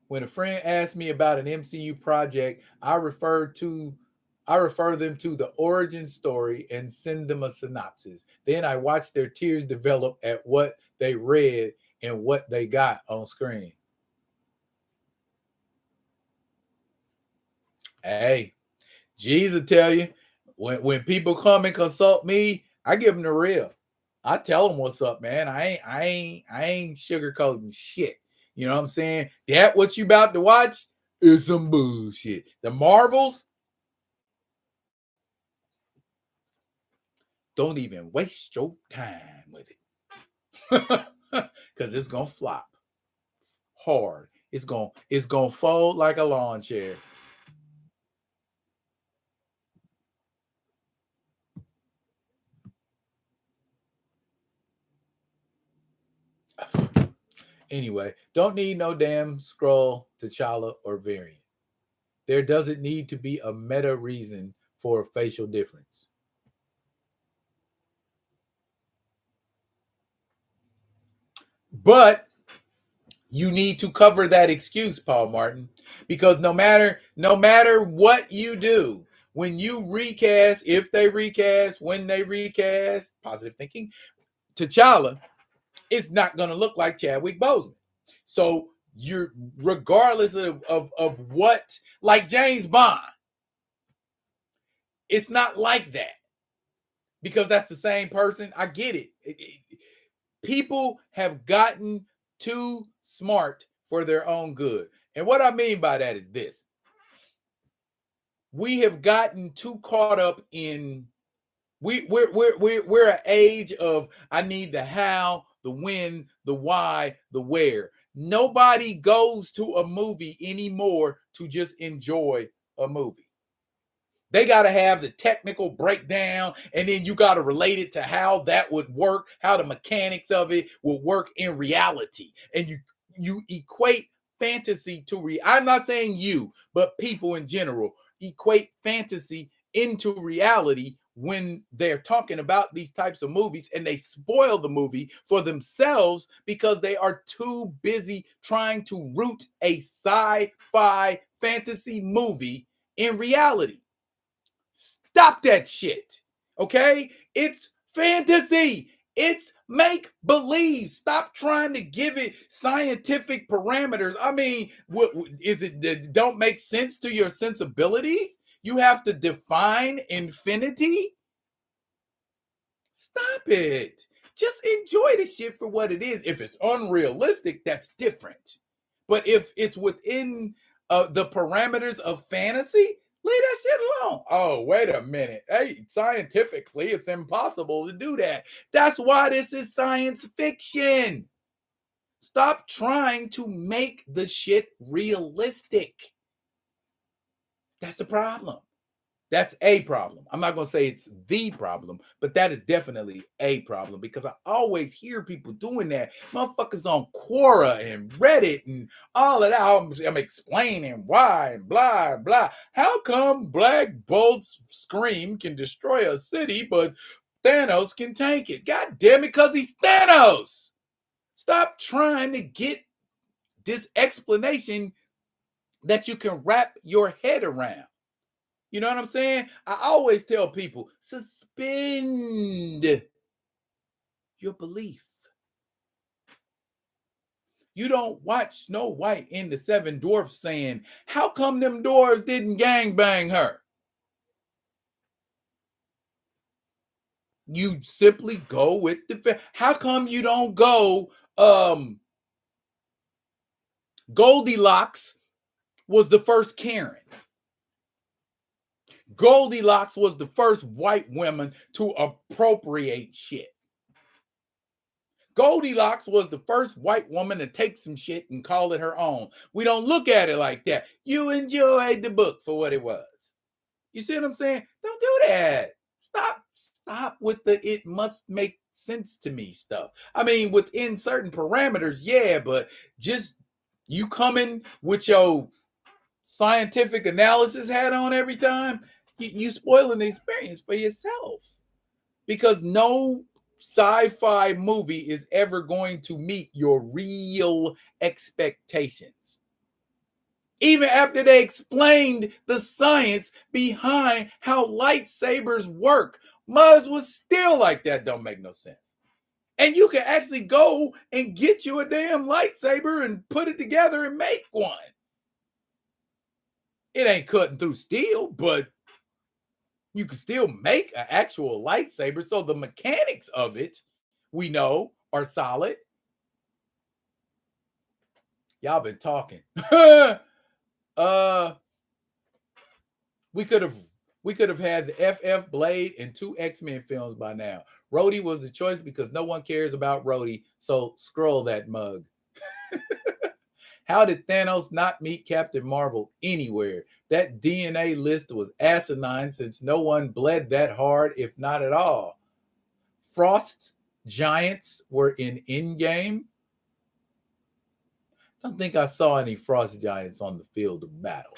When a friend asks me about an MCU project, I refer them to the origin story and send them a synopsis. Then I watch their tears develop at what they read and what they got on screen. Hey, Jesus tell you, when people come and consult me, I give them the real. I tell them what's up, man. I ain't sugarcoating shit. You know what I'm saying? That what you about to watch is some bullshit. The Marvels, don't even waste your time with it. Because it's gonna flop hard. It's gonna fold like a lawn chair. Anyway, don't need no damn Skrull, T'Challa, or variant. There doesn't need to be a meta reason for a facial difference. But you need to cover that excuse, Paul Martin, because no matter what you do, when you recast, if they recast, when they recast, positive thinking, T'Challa, it's not going to look like Chadwick Boseman. So you're regardless of what, like James Bond. It's not like that because that's the same person. I get it. People have gotten too smart for their own good. And what I mean by that is this. We have gotten too caught up in we're an age of I need the how, the when, the why, the where. Nobody goes to a movie anymore to just enjoy a movie. They got to have the technical breakdown, and then you got to relate it to how that would work, how the mechanics of it will work in reality. And you equate fantasy to I'm not saying you, but people in general equate fantasy into reality when they're talking about these types of movies, and they spoil the movie for themselves because they are too busy trying to root a sci-fi fantasy movie in reality. Stop that shit. Okay? It's fantasy. It's make believe. Stop trying to give it scientific parameters. I mean, what is it that don't make sense to your sensibilities? You have to define infinity. Stop it. Just enjoy the shit for what it is. If it's unrealistic, that's different. But if it's within the parameters of fantasy, leave that shit alone. Oh, wait a minute. Hey, scientifically, it's impossible to do that. That's why this is science fiction. Stop trying to make the shit realistic. That's the problem. That's a problem. I'm not going to say it's the problem, but that is definitely a problem because I always hear people doing that. Motherfuckers on Quora and Reddit and all of that. I'm explaining why and blah, blah. How come Black Bolt's scream can destroy a city, but Thanos can tank it? God damn it, because he's Thanos. Stop trying to get this explanation that you can wrap your head around. You know what I'm saying? I always tell people, suspend your belief. You don't watch Snow White and the Seven Dwarfs saying, how come them dwarves didn't gangbang her? You simply go with the... How come you don't go... Goldilocks was the first Karen. Goldilocks was the first white woman to appropriate shit. Goldilocks was the first white woman to take some shit and call it her own. We don't look at it like that. You enjoyed the book for what it was. You see what I'm saying? Don't do that. Stop with the it must make sense to me stuff. I mean, within certain parameters, yeah, but just you coming with your scientific analysis hat on every time, you spoiling the experience for yourself. Because no sci-fi movie is ever going to meet your real expectations. Even after they explained the science behind how lightsabers work, Muzz was still like, that don't make no sense. And you can actually go and get you a damn lightsaber and put it together and make one. It ain't cutting through steel, but you can still make an actual lightsaber. So the mechanics of it, we know, are solid. Y'all been talking. We could have had the FF Blade and 2 X-Men films by now. Rhodey was the choice because no one cares about Rhodey. So scroll that mug. How did Thanos not meet Captain Marvel anywhere? That DNA list was asinine since no one bled that hard, if not at all. Frost Giants were in Endgame. I don't think I saw any Frost Giants on the field of battle.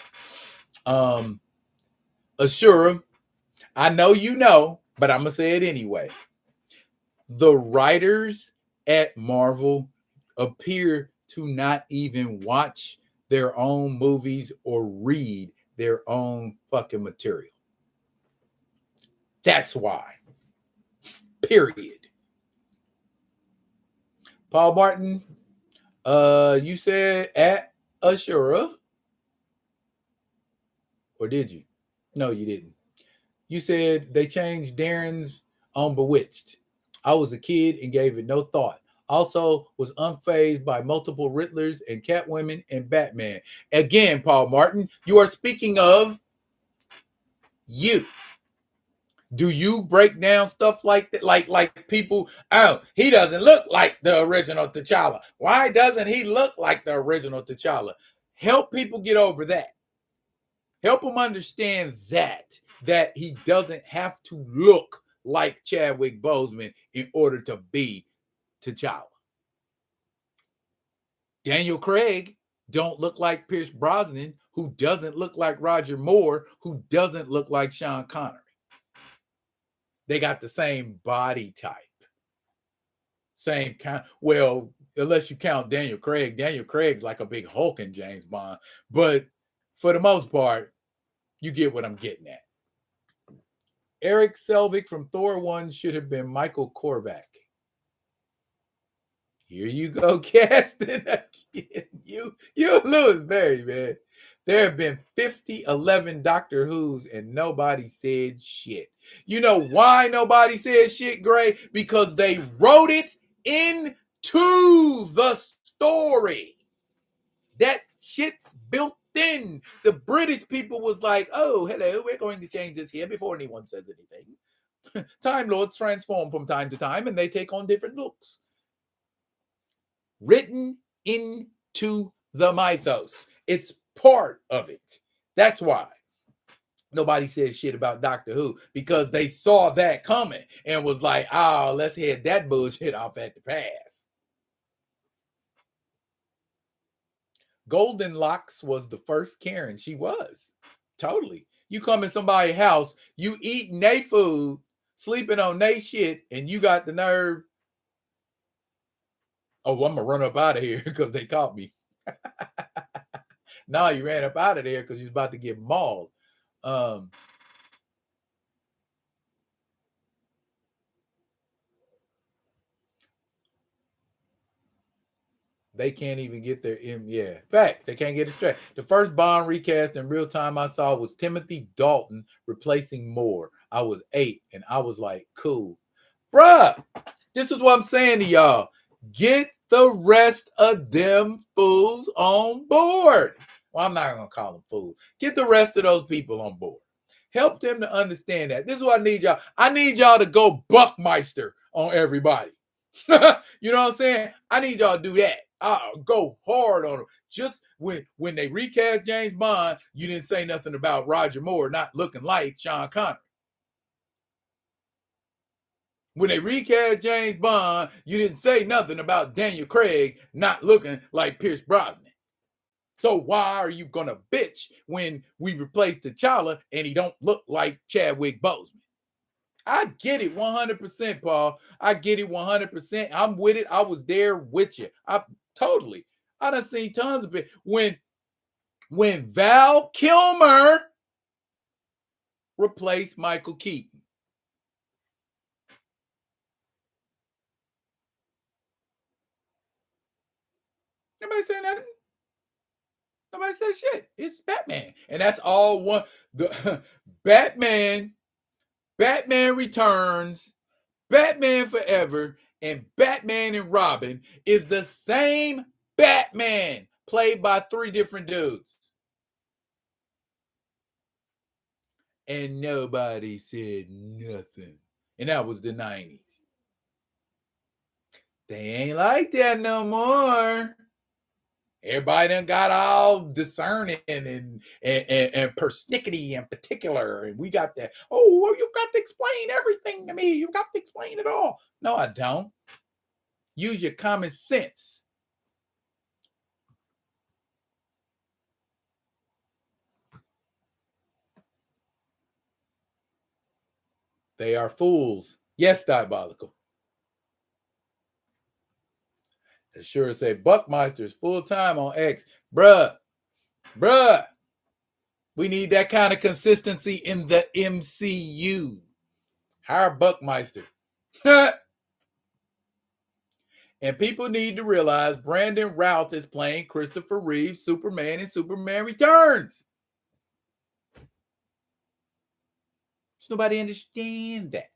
Ashura, I know you know, but I'm going to say it anyway. The writers at Marvel appear to not even watch their own movies or read their own fucking material. That's why. Period. Paul Martin, You said at Ashura, or did you? No, you didn't. You said they changed Darren's on Bewitched. I was a kid and gave it no thought. Also, was unfazed by multiple Riddlers and Catwomen and Batman. Again, Paul Martin, you are speaking of you. Do you break down stuff like that? Like people, oh, he doesn't look like the original T'Challa. Why doesn't he look like the original T'Challa? Help people get over that. Help them understand that he doesn't have to look like Chadwick Boseman in order to be T'Challa. Daniel Craig don't look like Pierce Brosnan, who doesn't look like Roger Moore, who doesn't look like Sean Connery. They got the same body type. Same kind. Well, unless you count Daniel Craig. Daniel Craig's like a big Hulk in James Bond. But for the most part, you get what I'm getting at. Eric Selvig from Thor 1 should have been Michael Korvac. Here you go, casting again. You Louis Berry, man. There have been 11 Doctor Who's and nobody said shit. You know why nobody said shit, Gray? Because they wrote it into the story. That shit's built in. The British people was like, oh, hello, we're going to change this here before anyone says anything. Time Lords transform from time to time and they take on different looks. Written into the mythos. It's part of it. That's why nobody says shit about Doctor Who, because they saw that coming and was like, oh, let's head that bullshit off at the pass. Golden Locks was the first Karen. She was. Totally. You come in somebody's house, you eating their food, sleeping on their shit, and you got the nerve. Oh, I'm going to run up out of here because they caught me. No, you ran up out of there because you was about to get mauled. They can't even get their yeah. Facts. They can't get it straight. The first Bond recast in real time I saw was Timothy Dalton replacing Moore. I was 8 and I was like, cool. Bruh, this is what I'm saying to y'all. Get the rest of them fools on board. Well, I'm not going to call them fools. Get the rest of those people on board. Help them to understand that. This is what I need y'all. I need y'all to go Buckmeister on everybody. You know what I'm saying? I need y'all to do that. I'll go hard on them. Just when they recast James Bond, you didn't say nothing about Roger Moore not looking like Sean Connery. When they recast James Bond, you didn't say nothing about Daniel Craig not looking like Pierce Brosnan. So why are you gonna bitch when we replace T'Challa and he don't look like Chadwick Boseman? I get it 100%, Paul. I get it 100%. I'm with it. I was there with you. I done seen tons of it. When Val Kilmer replaced Michael Keaton. Nobody said nothing. Nobody said shit. It's Batman. And that's all one. The Batman Returns, Batman Forever, and Batman and Robin is the same Batman played by 3 different dudes. And nobody said nothing. And that was the 90s. They ain't like that no more. Everybody done got all discerning and persnickety and particular. And we got that. Oh, well, you've got to explain everything to me. You've got to explain it all. No, I don't. Use your common sense. They are fools. Yes, diabolical. It sure say Buckmeister's full time on X. Bruh. We need that kind of consistency in the MCU. Hire Buckmeister. And people need to realize Brandon Routh is playing Christopher Reeve's Superman in Superman Returns. So nobody understands that.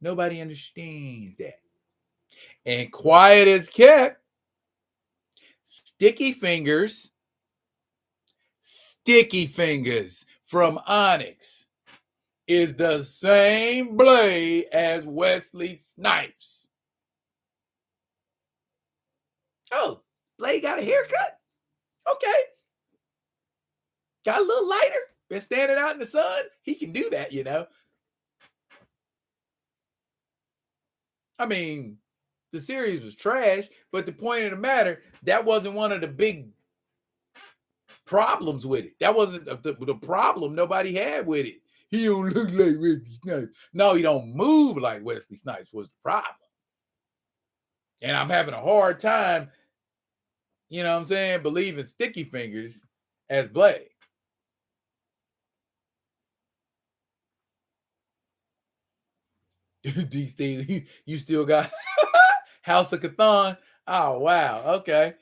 Nobody understands that. And quiet as kept, Sticky Fingers from Onyx is the same blade as Wesley Snipes. Oh, Blade got a haircut? Okay. Got a little lighter. Been standing out in the sun. He can do that, you know. I mean, the series was trash, but the point of the matter, that wasn't one of the big problems with it. That wasn't the problem nobody had with it. He don't look like Wesley Snipes. No, he don't move like Wesley Snipes was the problem. And I'm having a hard time, you know what I'm saying, believing Sticky Fingers as Blade. These things, you still got House of Chthon. Oh, wow. Okay.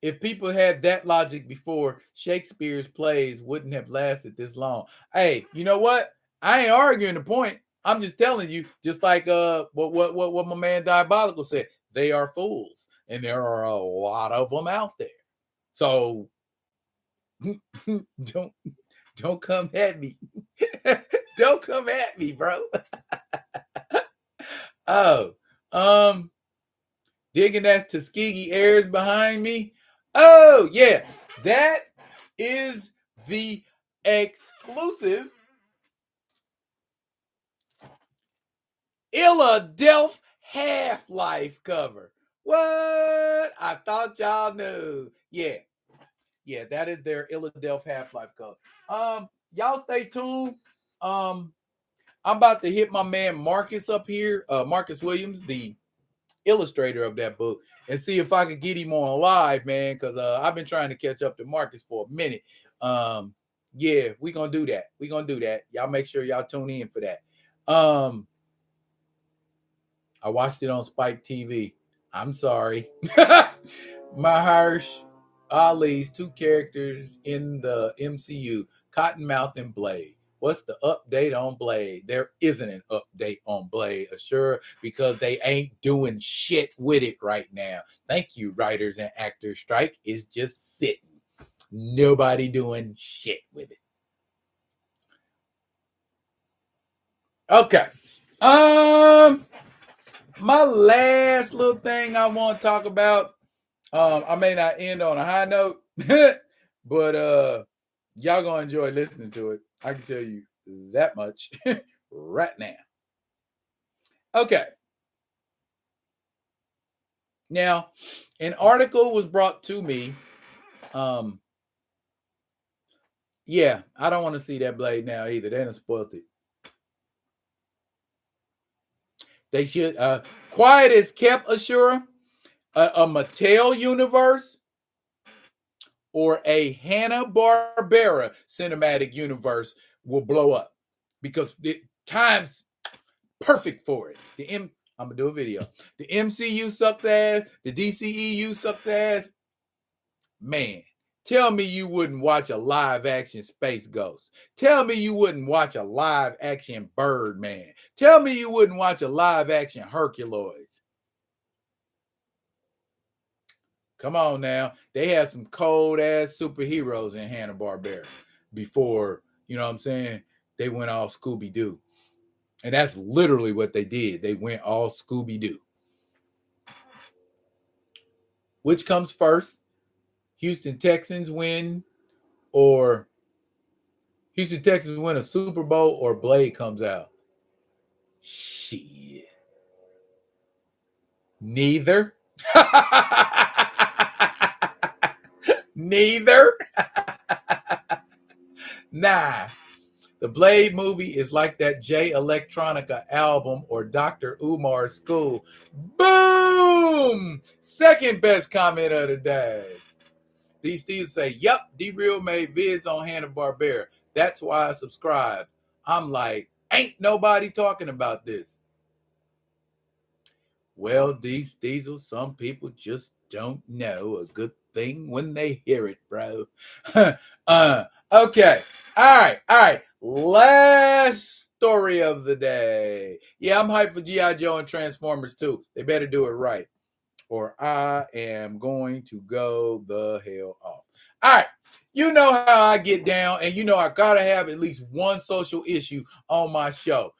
If people had that logic before, Shakespeare's plays wouldn't have lasted this long. Hey, you know what? I ain't arguing the point. I'm just telling you, just like what my man Diabolical said, they are fools, and there are a lot of them out there. So don't come at me. Don't come at me, bro. Digging that Tuskegee Airs behind me. Oh, yeah. That is the exclusive Philadelphia Half-Life cover. What? I thought y'all knew. Yeah. Yeah, that is their Philadelphia Half-Life cover. Y'all stay tuned. I'm about to hit my man Marcus up here, Marcus Williams, the illustrator of that book, and see if I could get him on live, man, because I've been trying to catch up to Marcus for a minute. Yeah, we're gonna do that. Y'all make sure y'all tune in for that. I watched it on Spike TV. I'm sorry. Mahershala Ali's two characters in the MCU, Cottonmouth and Blade. What's the update on Blade? There isn't an update on Blade, Assura, because they ain't doing shit with it right now. Thank you, writers and actors strike. It's just sitting. Nobody doing shit with it. Okay. My last little thing I want to talk about. I may not end on a high note, but y'all gonna enjoy listening to it. I can tell you that much right now. Okay. Now, an article was brought to me. Yeah, I don't want to see that Blade now either. They done spoiled it. They should quiet as kept, Assura, a Mattel universe or a Hanna-Barbera cinematic universe will blow up because the time's perfect for it. I'm gonna do a video. The MCU sucks ass. The DCEU sucks ass. Man, tell me you wouldn't watch a live action Space Ghost. Tell me you wouldn't watch a live action Birdman. Tell me you wouldn't watch a live action Herculoids. Come on now. They had some cold ass superheroes in Hanna-Barbera before, you know what I'm saying? They went all Scooby-Doo. And that's literally what they did. They went all Scooby-Doo. Which comes first? Houston Texans win, or Houston Texans win a Super Bowl, or Blade comes out? Shit. Neither. Neither. Nah. The Blade movie is like that Jay Electronica album or Dr. Umar's School. Boom! Second best comment of the day. These thieves say, yep, D-Real made vids on Hanna-Barbera. That's why I subscribed. I'm like, ain't nobody talking about this. Well, Diesel, some people just don't know a good thing when they hear it, bro. Okay. All right. Last story of the day. Yeah, I'm hyped for G.I. Joe and Transformers too. They better do it right, or I am going to go the hell off. All right. You know how I get down, and you know I gotta have at least one social issue on my show.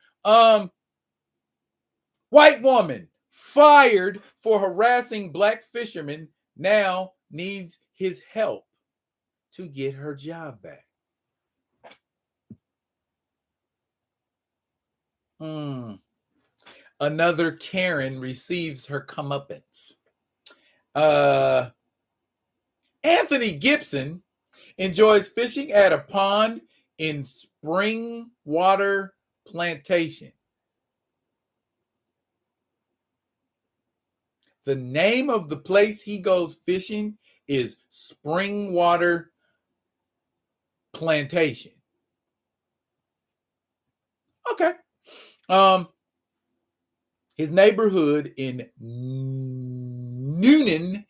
White woman fired for harassing black fishermen now needs his help to get her job back. Another Karen receives her comeuppance. Anthony Gibson enjoys fishing at a pond in Springwater Plantation. The name of the place he goes fishing is Springwater Plantation. Okay. His neighborhood in Noonan,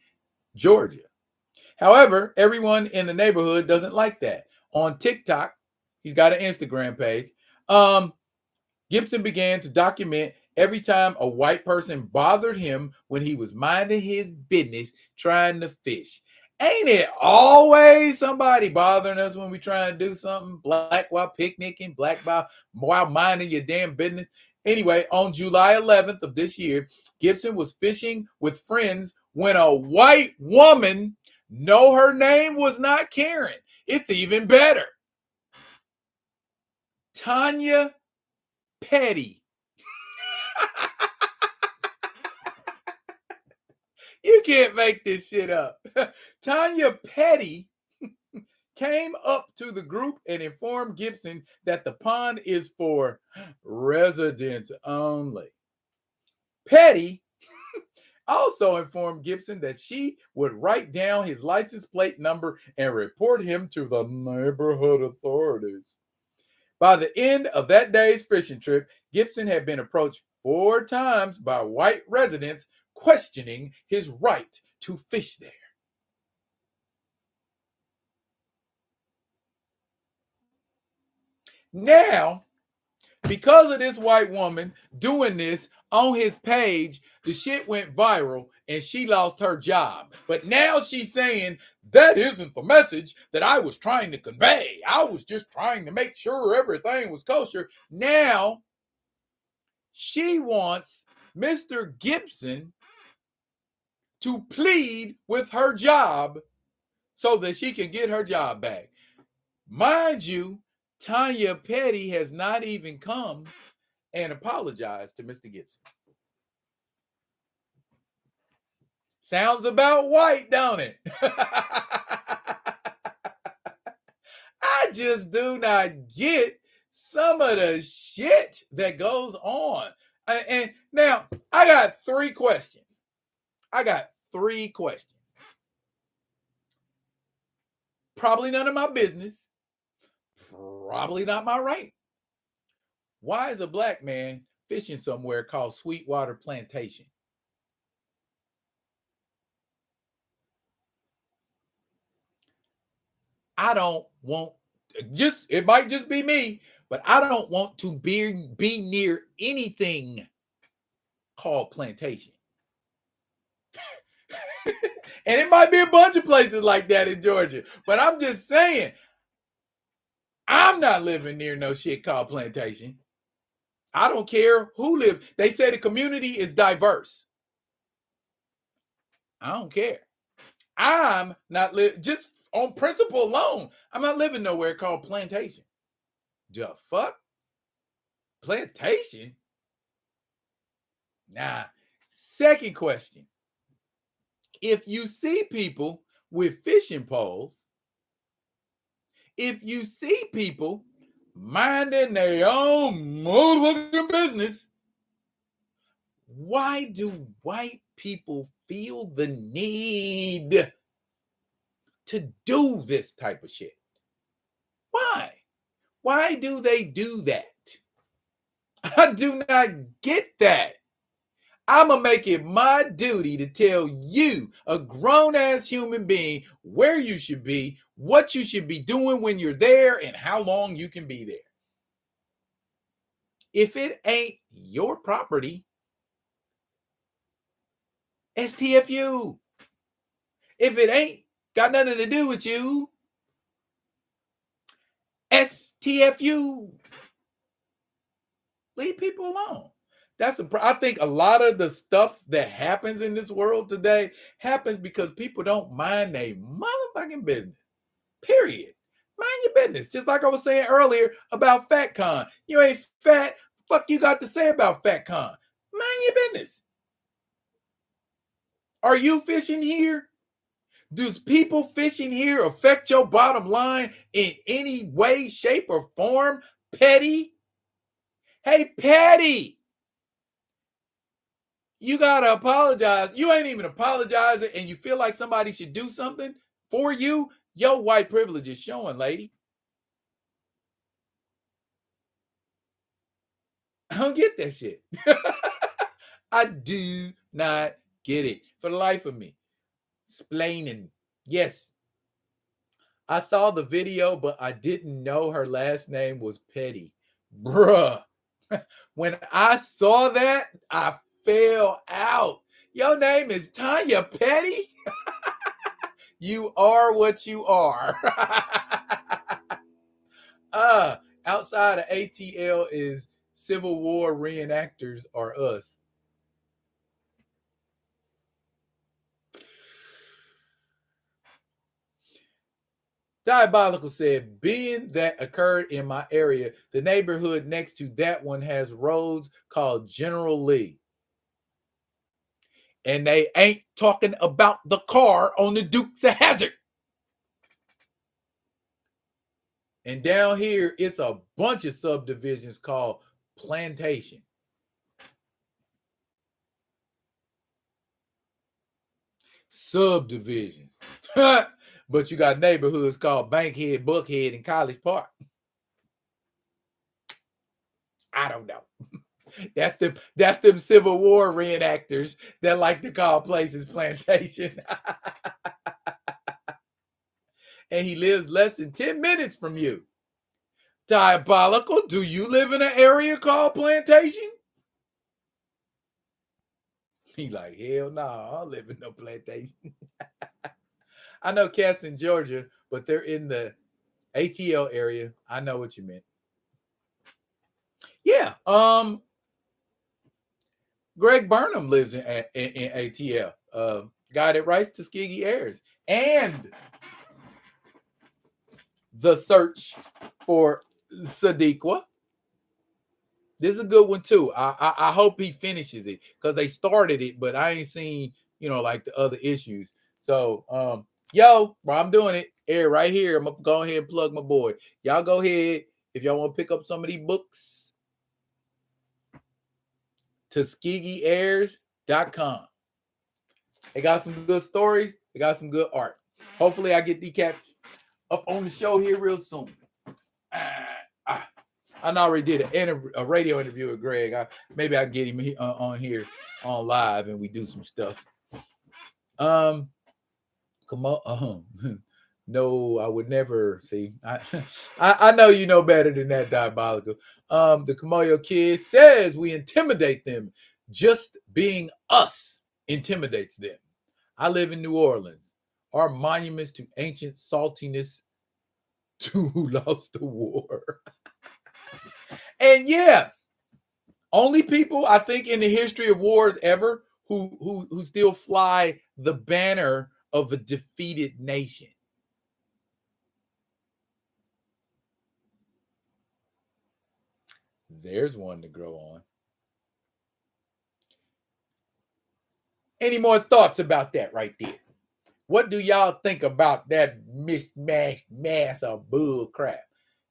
Georgia. However, everyone in the neighborhood doesn't like that. On TikTok, he's got an Instagram page. Gibson began to document every time a white person bothered him when he was minding his business trying to fish. Ain't it always somebody bothering us when we try and do something? Black while picnicking, black while minding your damn business. Anyway, on July 11th of this year, Gibson was fishing with friends when a white woman, no, her name was not Karen. It's even better. Tanya Petty. You can't make this shit up. Tanya Petty came up to the group and informed Gibson that the pond is for residents only. Petty also informed Gibson that she would write down his license plate number and report him to the neighborhood authorities. By the end of that day's fishing trip, Gibson had been approached 4 times by white residents questioning his right to fish there. Now, because of this white woman doing this on his page, the shit went viral and she lost her job. But now she's saying that isn't the message that I was trying to convey. I was just trying to make sure everything was kosher. Now she wants Mr. Gibson to plead with her job so that she can get her job back. Mind you, Tanya Petty has not even come and apologized to Mr. Gibson. Sounds about white, don't it? I just do not get some of the shit that goes on. And now I got 3 questions. Probably none of my business. Probably not my right. Why is a black man fishing somewhere called Sweetwater Plantation? I don't want, it might just be me, but I don't want to be near anything called plantation. And it might be a bunch of places like that in Georgia, but I'm just saying, I'm not living near no shit called plantation. I don't care who lives. They say the community is diverse. I don't care. I'm not just on principle alone. I'm not living nowhere called plantation. The fuck? Plantation? Nah. Second question. If you see people with fishing poles, if you see people minding their own motherfucking business, why do white people feel the need to do this type of shit? Why? Why do they do that? I do not get that. I'm going to make it my duty to tell you, a grown-ass human being, where you should be, what you should be doing when you're there, and how long you can be there. If it ain't your property, STFU. If it ain't got nothing to do with you, STFU. Leave people alone. I think a lot of the stuff that happens in this world today happens because people don't mind their motherfucking business. Period. Mind your business. Just like I was saying earlier about FatCon. You ain't fat. Fuck you got to say about FatCon. Mind your business. Are you fishing here? Does people fishing here affect your bottom line in any way, shape, or form? Petty? Hey, Petty, you gotta apologize. You ain't even apologizing, and you feel like somebody should do something for you. Your white privilege is showing, lady. I don't get that shit. I do not get it for the life of me. Splaining. Yes. I saw the video, but I didn't know her last name was Petty. Bruh. When I saw that, I fell out. Your name is Tanya Petty? You are what you are. Outside of ATL is Civil War reenactors are us. Diabolical said, being that occurred in my area, the neighborhood next to that one has roads called General Lee. And they ain't talking about the car on the Dukes of Hazzard. And down here, it's a bunch of subdivisions called Plantation. Subdivisions. But you got neighborhoods called Bankhead, Buckhead, and College Park. I don't know. That's them Civil War reenactors that like to call places Plantation. And he lives less than 10 minutes from you. Diabolical, do you live in an area called Plantation? He like, hell no, I don't live in no Plantation. I know cats in Georgia, but they're in the ATL area. I know what you meant. Yeah. Greg Burnham lives in ATL. Guy that writes Tuskegee Airs. And The Search for Sadiqa. This is a good one too. I hope he finishes it because they started it, but I ain't seen, like the other issues. So, bro, I'm doing it. Air right here. I'm gonna go ahead and plug my boy. Y'all go ahead if y'all want to pick up some of these books. TuskegeeAirs.com. They got some good stories. They got some good art. Hopefully, I get these cats up on the show here real soon. I already did a radio interview with Greg. Maybe I can get him on here on live and we do some stuff. Come on. No, I would never see. I know you know better than that, Diabolical. The Kamoyo Kid says we intimidate them. Just being us intimidates them. I live in New Orleans. Our monuments to ancient saltiness to who lost the war. And yeah, only people I think in the history of wars ever who still fly the banner of a defeated nation. There's one to grow on. Any more thoughts about that right there? What do y'all think about that mishmash mass of bull crap?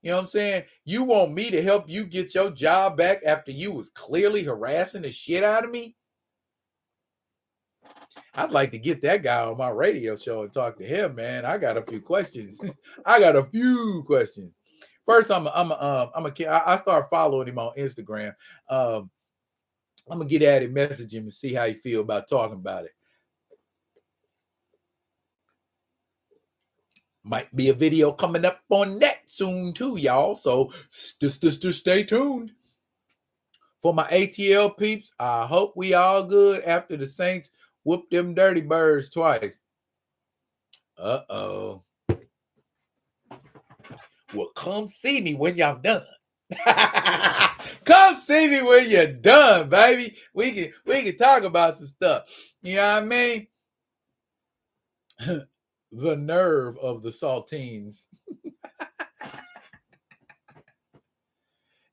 You know what I'm saying? You want me to help you get your job back after you was clearly harassing the shit out of me? I'd like to get that guy on my radio show and talk to him, man. I got a few questions. First, I start following him on Instagram. I'm gonna get at him, message him, and see how he feel about talking about it. Might be a video coming up on that soon too, y'all. So stay tuned. For my ATL peeps, I hope we all good after the Saints whoop them dirty birds twice. Uh-oh. Well, come see me when y'all done. Come see me when you're done, baby. We can talk about some stuff. You know what I mean? The nerve of the saltines.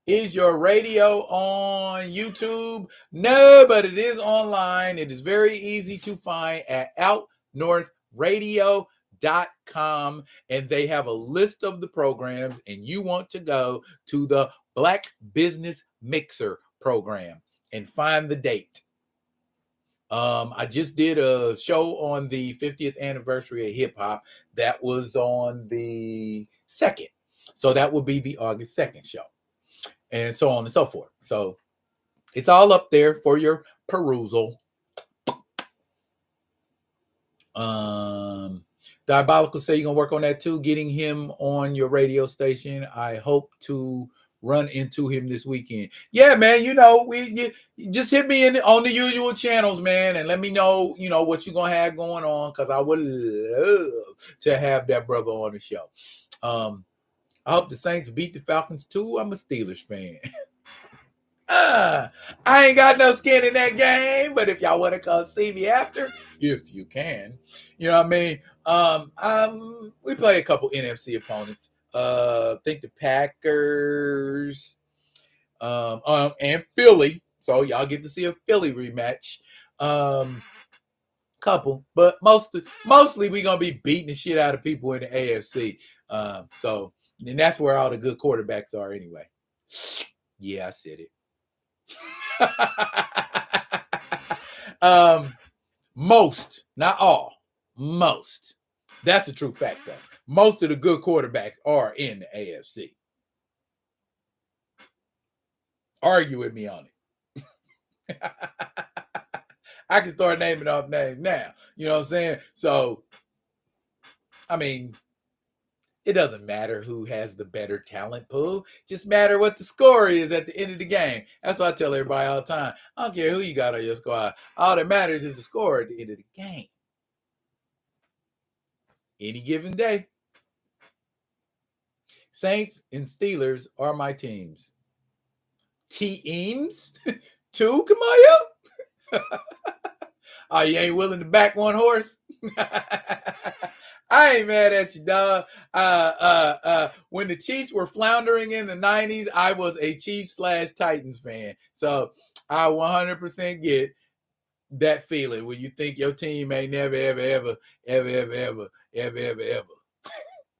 Is your radio on YouTube? No, but it is online. It is very easy to find at outnorthradio.com, and they have a list of the programs, and you want to go to the Black Business Mixer program and find the date. I just did a show on the 50th anniversary of hip hop. That was on the 2nd. So that will be the August 2nd show. And so on and so forth. So it's all up there for your perusal. Diabolical say you're gonna work on that too, getting him on your radio station. I hope to run into him this weekend. Yeah, man. You know, you just hit me on the usual channels, man, and let me know, what you're gonna have going on, because I would love to have that brother on the show. I hope the Saints beat the Falcons too. I'm a Steelers fan. I ain't got no skin in that game, but if y'all want to come see me after, if you can, you know what I mean? We play a couple NFC opponents. I think the Packers, and Philly. So y'all get to see a Philly rematch. Couple, but mostly we're gonna be beating the shit out of people in the AFC. So and that's where all the good quarterbacks are anyway. Yeah, I said it. Most, not all, most. That's a true fact, though. Most of the good quarterbacks are in the AFC. Argue with me on it. I can start naming off names now. You know what I'm saying? So, I mean, it doesn't matter who has the better talent pool. Just matter what the score is at the end of the game. That's what I tell everybody all the time. I don't care who you got on your squad. All that matters is the score at the end of the game. Any given day. Saints and Steelers are my teams. Teams? Two, Kamaya? Oh, you ain't willing to back one horse? I ain't mad at you, dog. When the Chiefs were floundering in the 90s, I was a Chiefs/Titans fan. So I 100% get that feeling when you think your team ain't never, ever.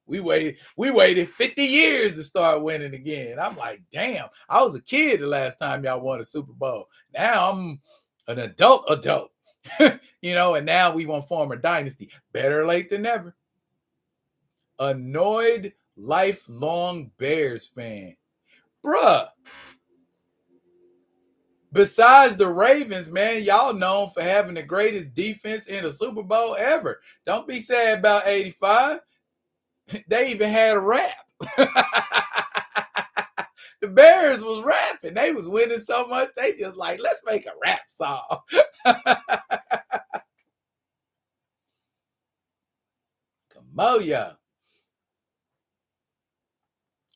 We waited 50 years to start winning again. I'm like, damn, I was a kid the last time y'all won a Super Bowl. Now I'm an adult. And now we want to form a dynasty. Better late than never. Annoyed lifelong Bears fan. Bruh. Besides the Ravens, man, y'all known for having the greatest defense in a Super Bowl ever. Don't be sad about 85. They even had a rap. The Bears was rapping. They was winning so much, they just like, let's make a rap song. Come on, y'all.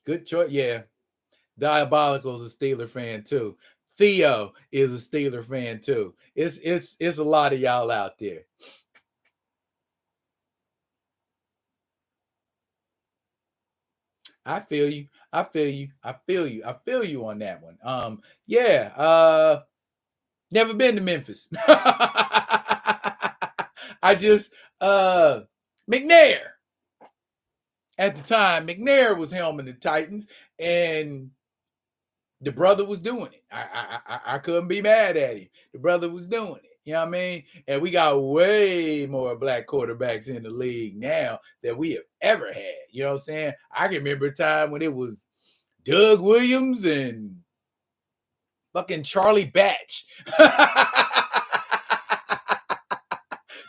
Good choice. Yeah. Diabolical is a Steeler fan too. Theo is a Steeler fan too. It's a lot of y'all out there. I feel you on that one. Never been to Memphis. I just McNair. At the time, McNair was helming the Titans, and the brother was doing it. I couldn't be mad at him. The brother was doing it. You know what I mean? And we got way more black quarterbacks in the league now than we have ever had. You know what I'm saying? I can remember a time when it was Doug Williams and Fucking Charlie Batch.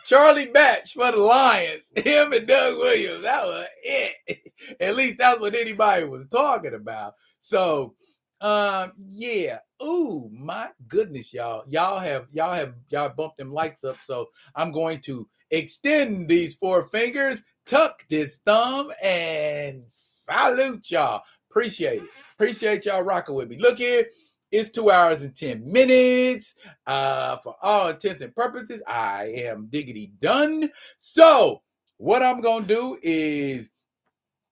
Charlie Batch for the Lions. Him and Doug Williams. That was it. At least that's what anybody was talking about. So, yeah. Ooh, my goodness, y'all. Y'all bumped them likes up. So I'm going to extend these 4 fingers, tuck this thumb, and salute y'all. Appreciate it. Appreciate y'all rocking with me. Look here. It's 2 hours and 10 minutes. For all intents and purposes, I am diggity done. So what I'm going to do is,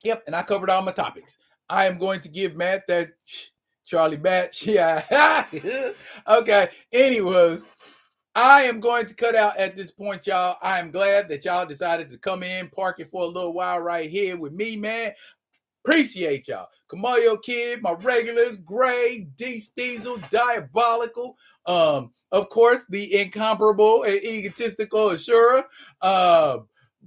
yep, and I covered all my topics. I am going to give Matt that Charlie Batch. Yeah. Okay. Anyways, I am going to cut out at this point, y'all. I am glad that y'all decided to come in, park it for a little while right here with me, man. Appreciate y'all. Kamayo Kid, my regulars, Gray, D Steezel, Diabolical. Of course, the incomparable and egotistical Ashura.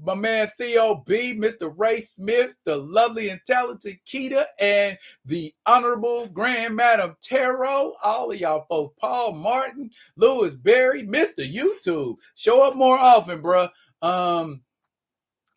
My man Theo B, Mr. Ray Smith, the lovely and talented Keita, and the honorable Grand Madam Tarot. All of y'all folks, Paul Martin, Louis Berry, Mr. YouTube. Show up more often, bruh.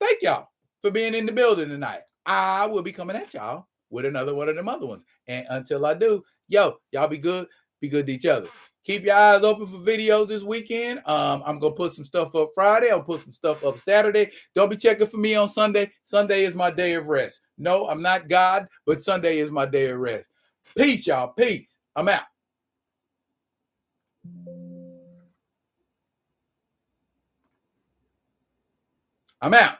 Thank y'all for being in the building tonight. I will be coming at y'all with another one of them other ones. And until I do, y'all be good to each other. Keep your eyes open for videos this weekend. I'm going to put some stuff up Friday. I'll put some stuff up Saturday. Don't be checking for me on Sunday. Sunday is my day of rest. No, I'm not God, but Sunday is my day of rest. Peace, y'all. Peace. I'm out. I'm out.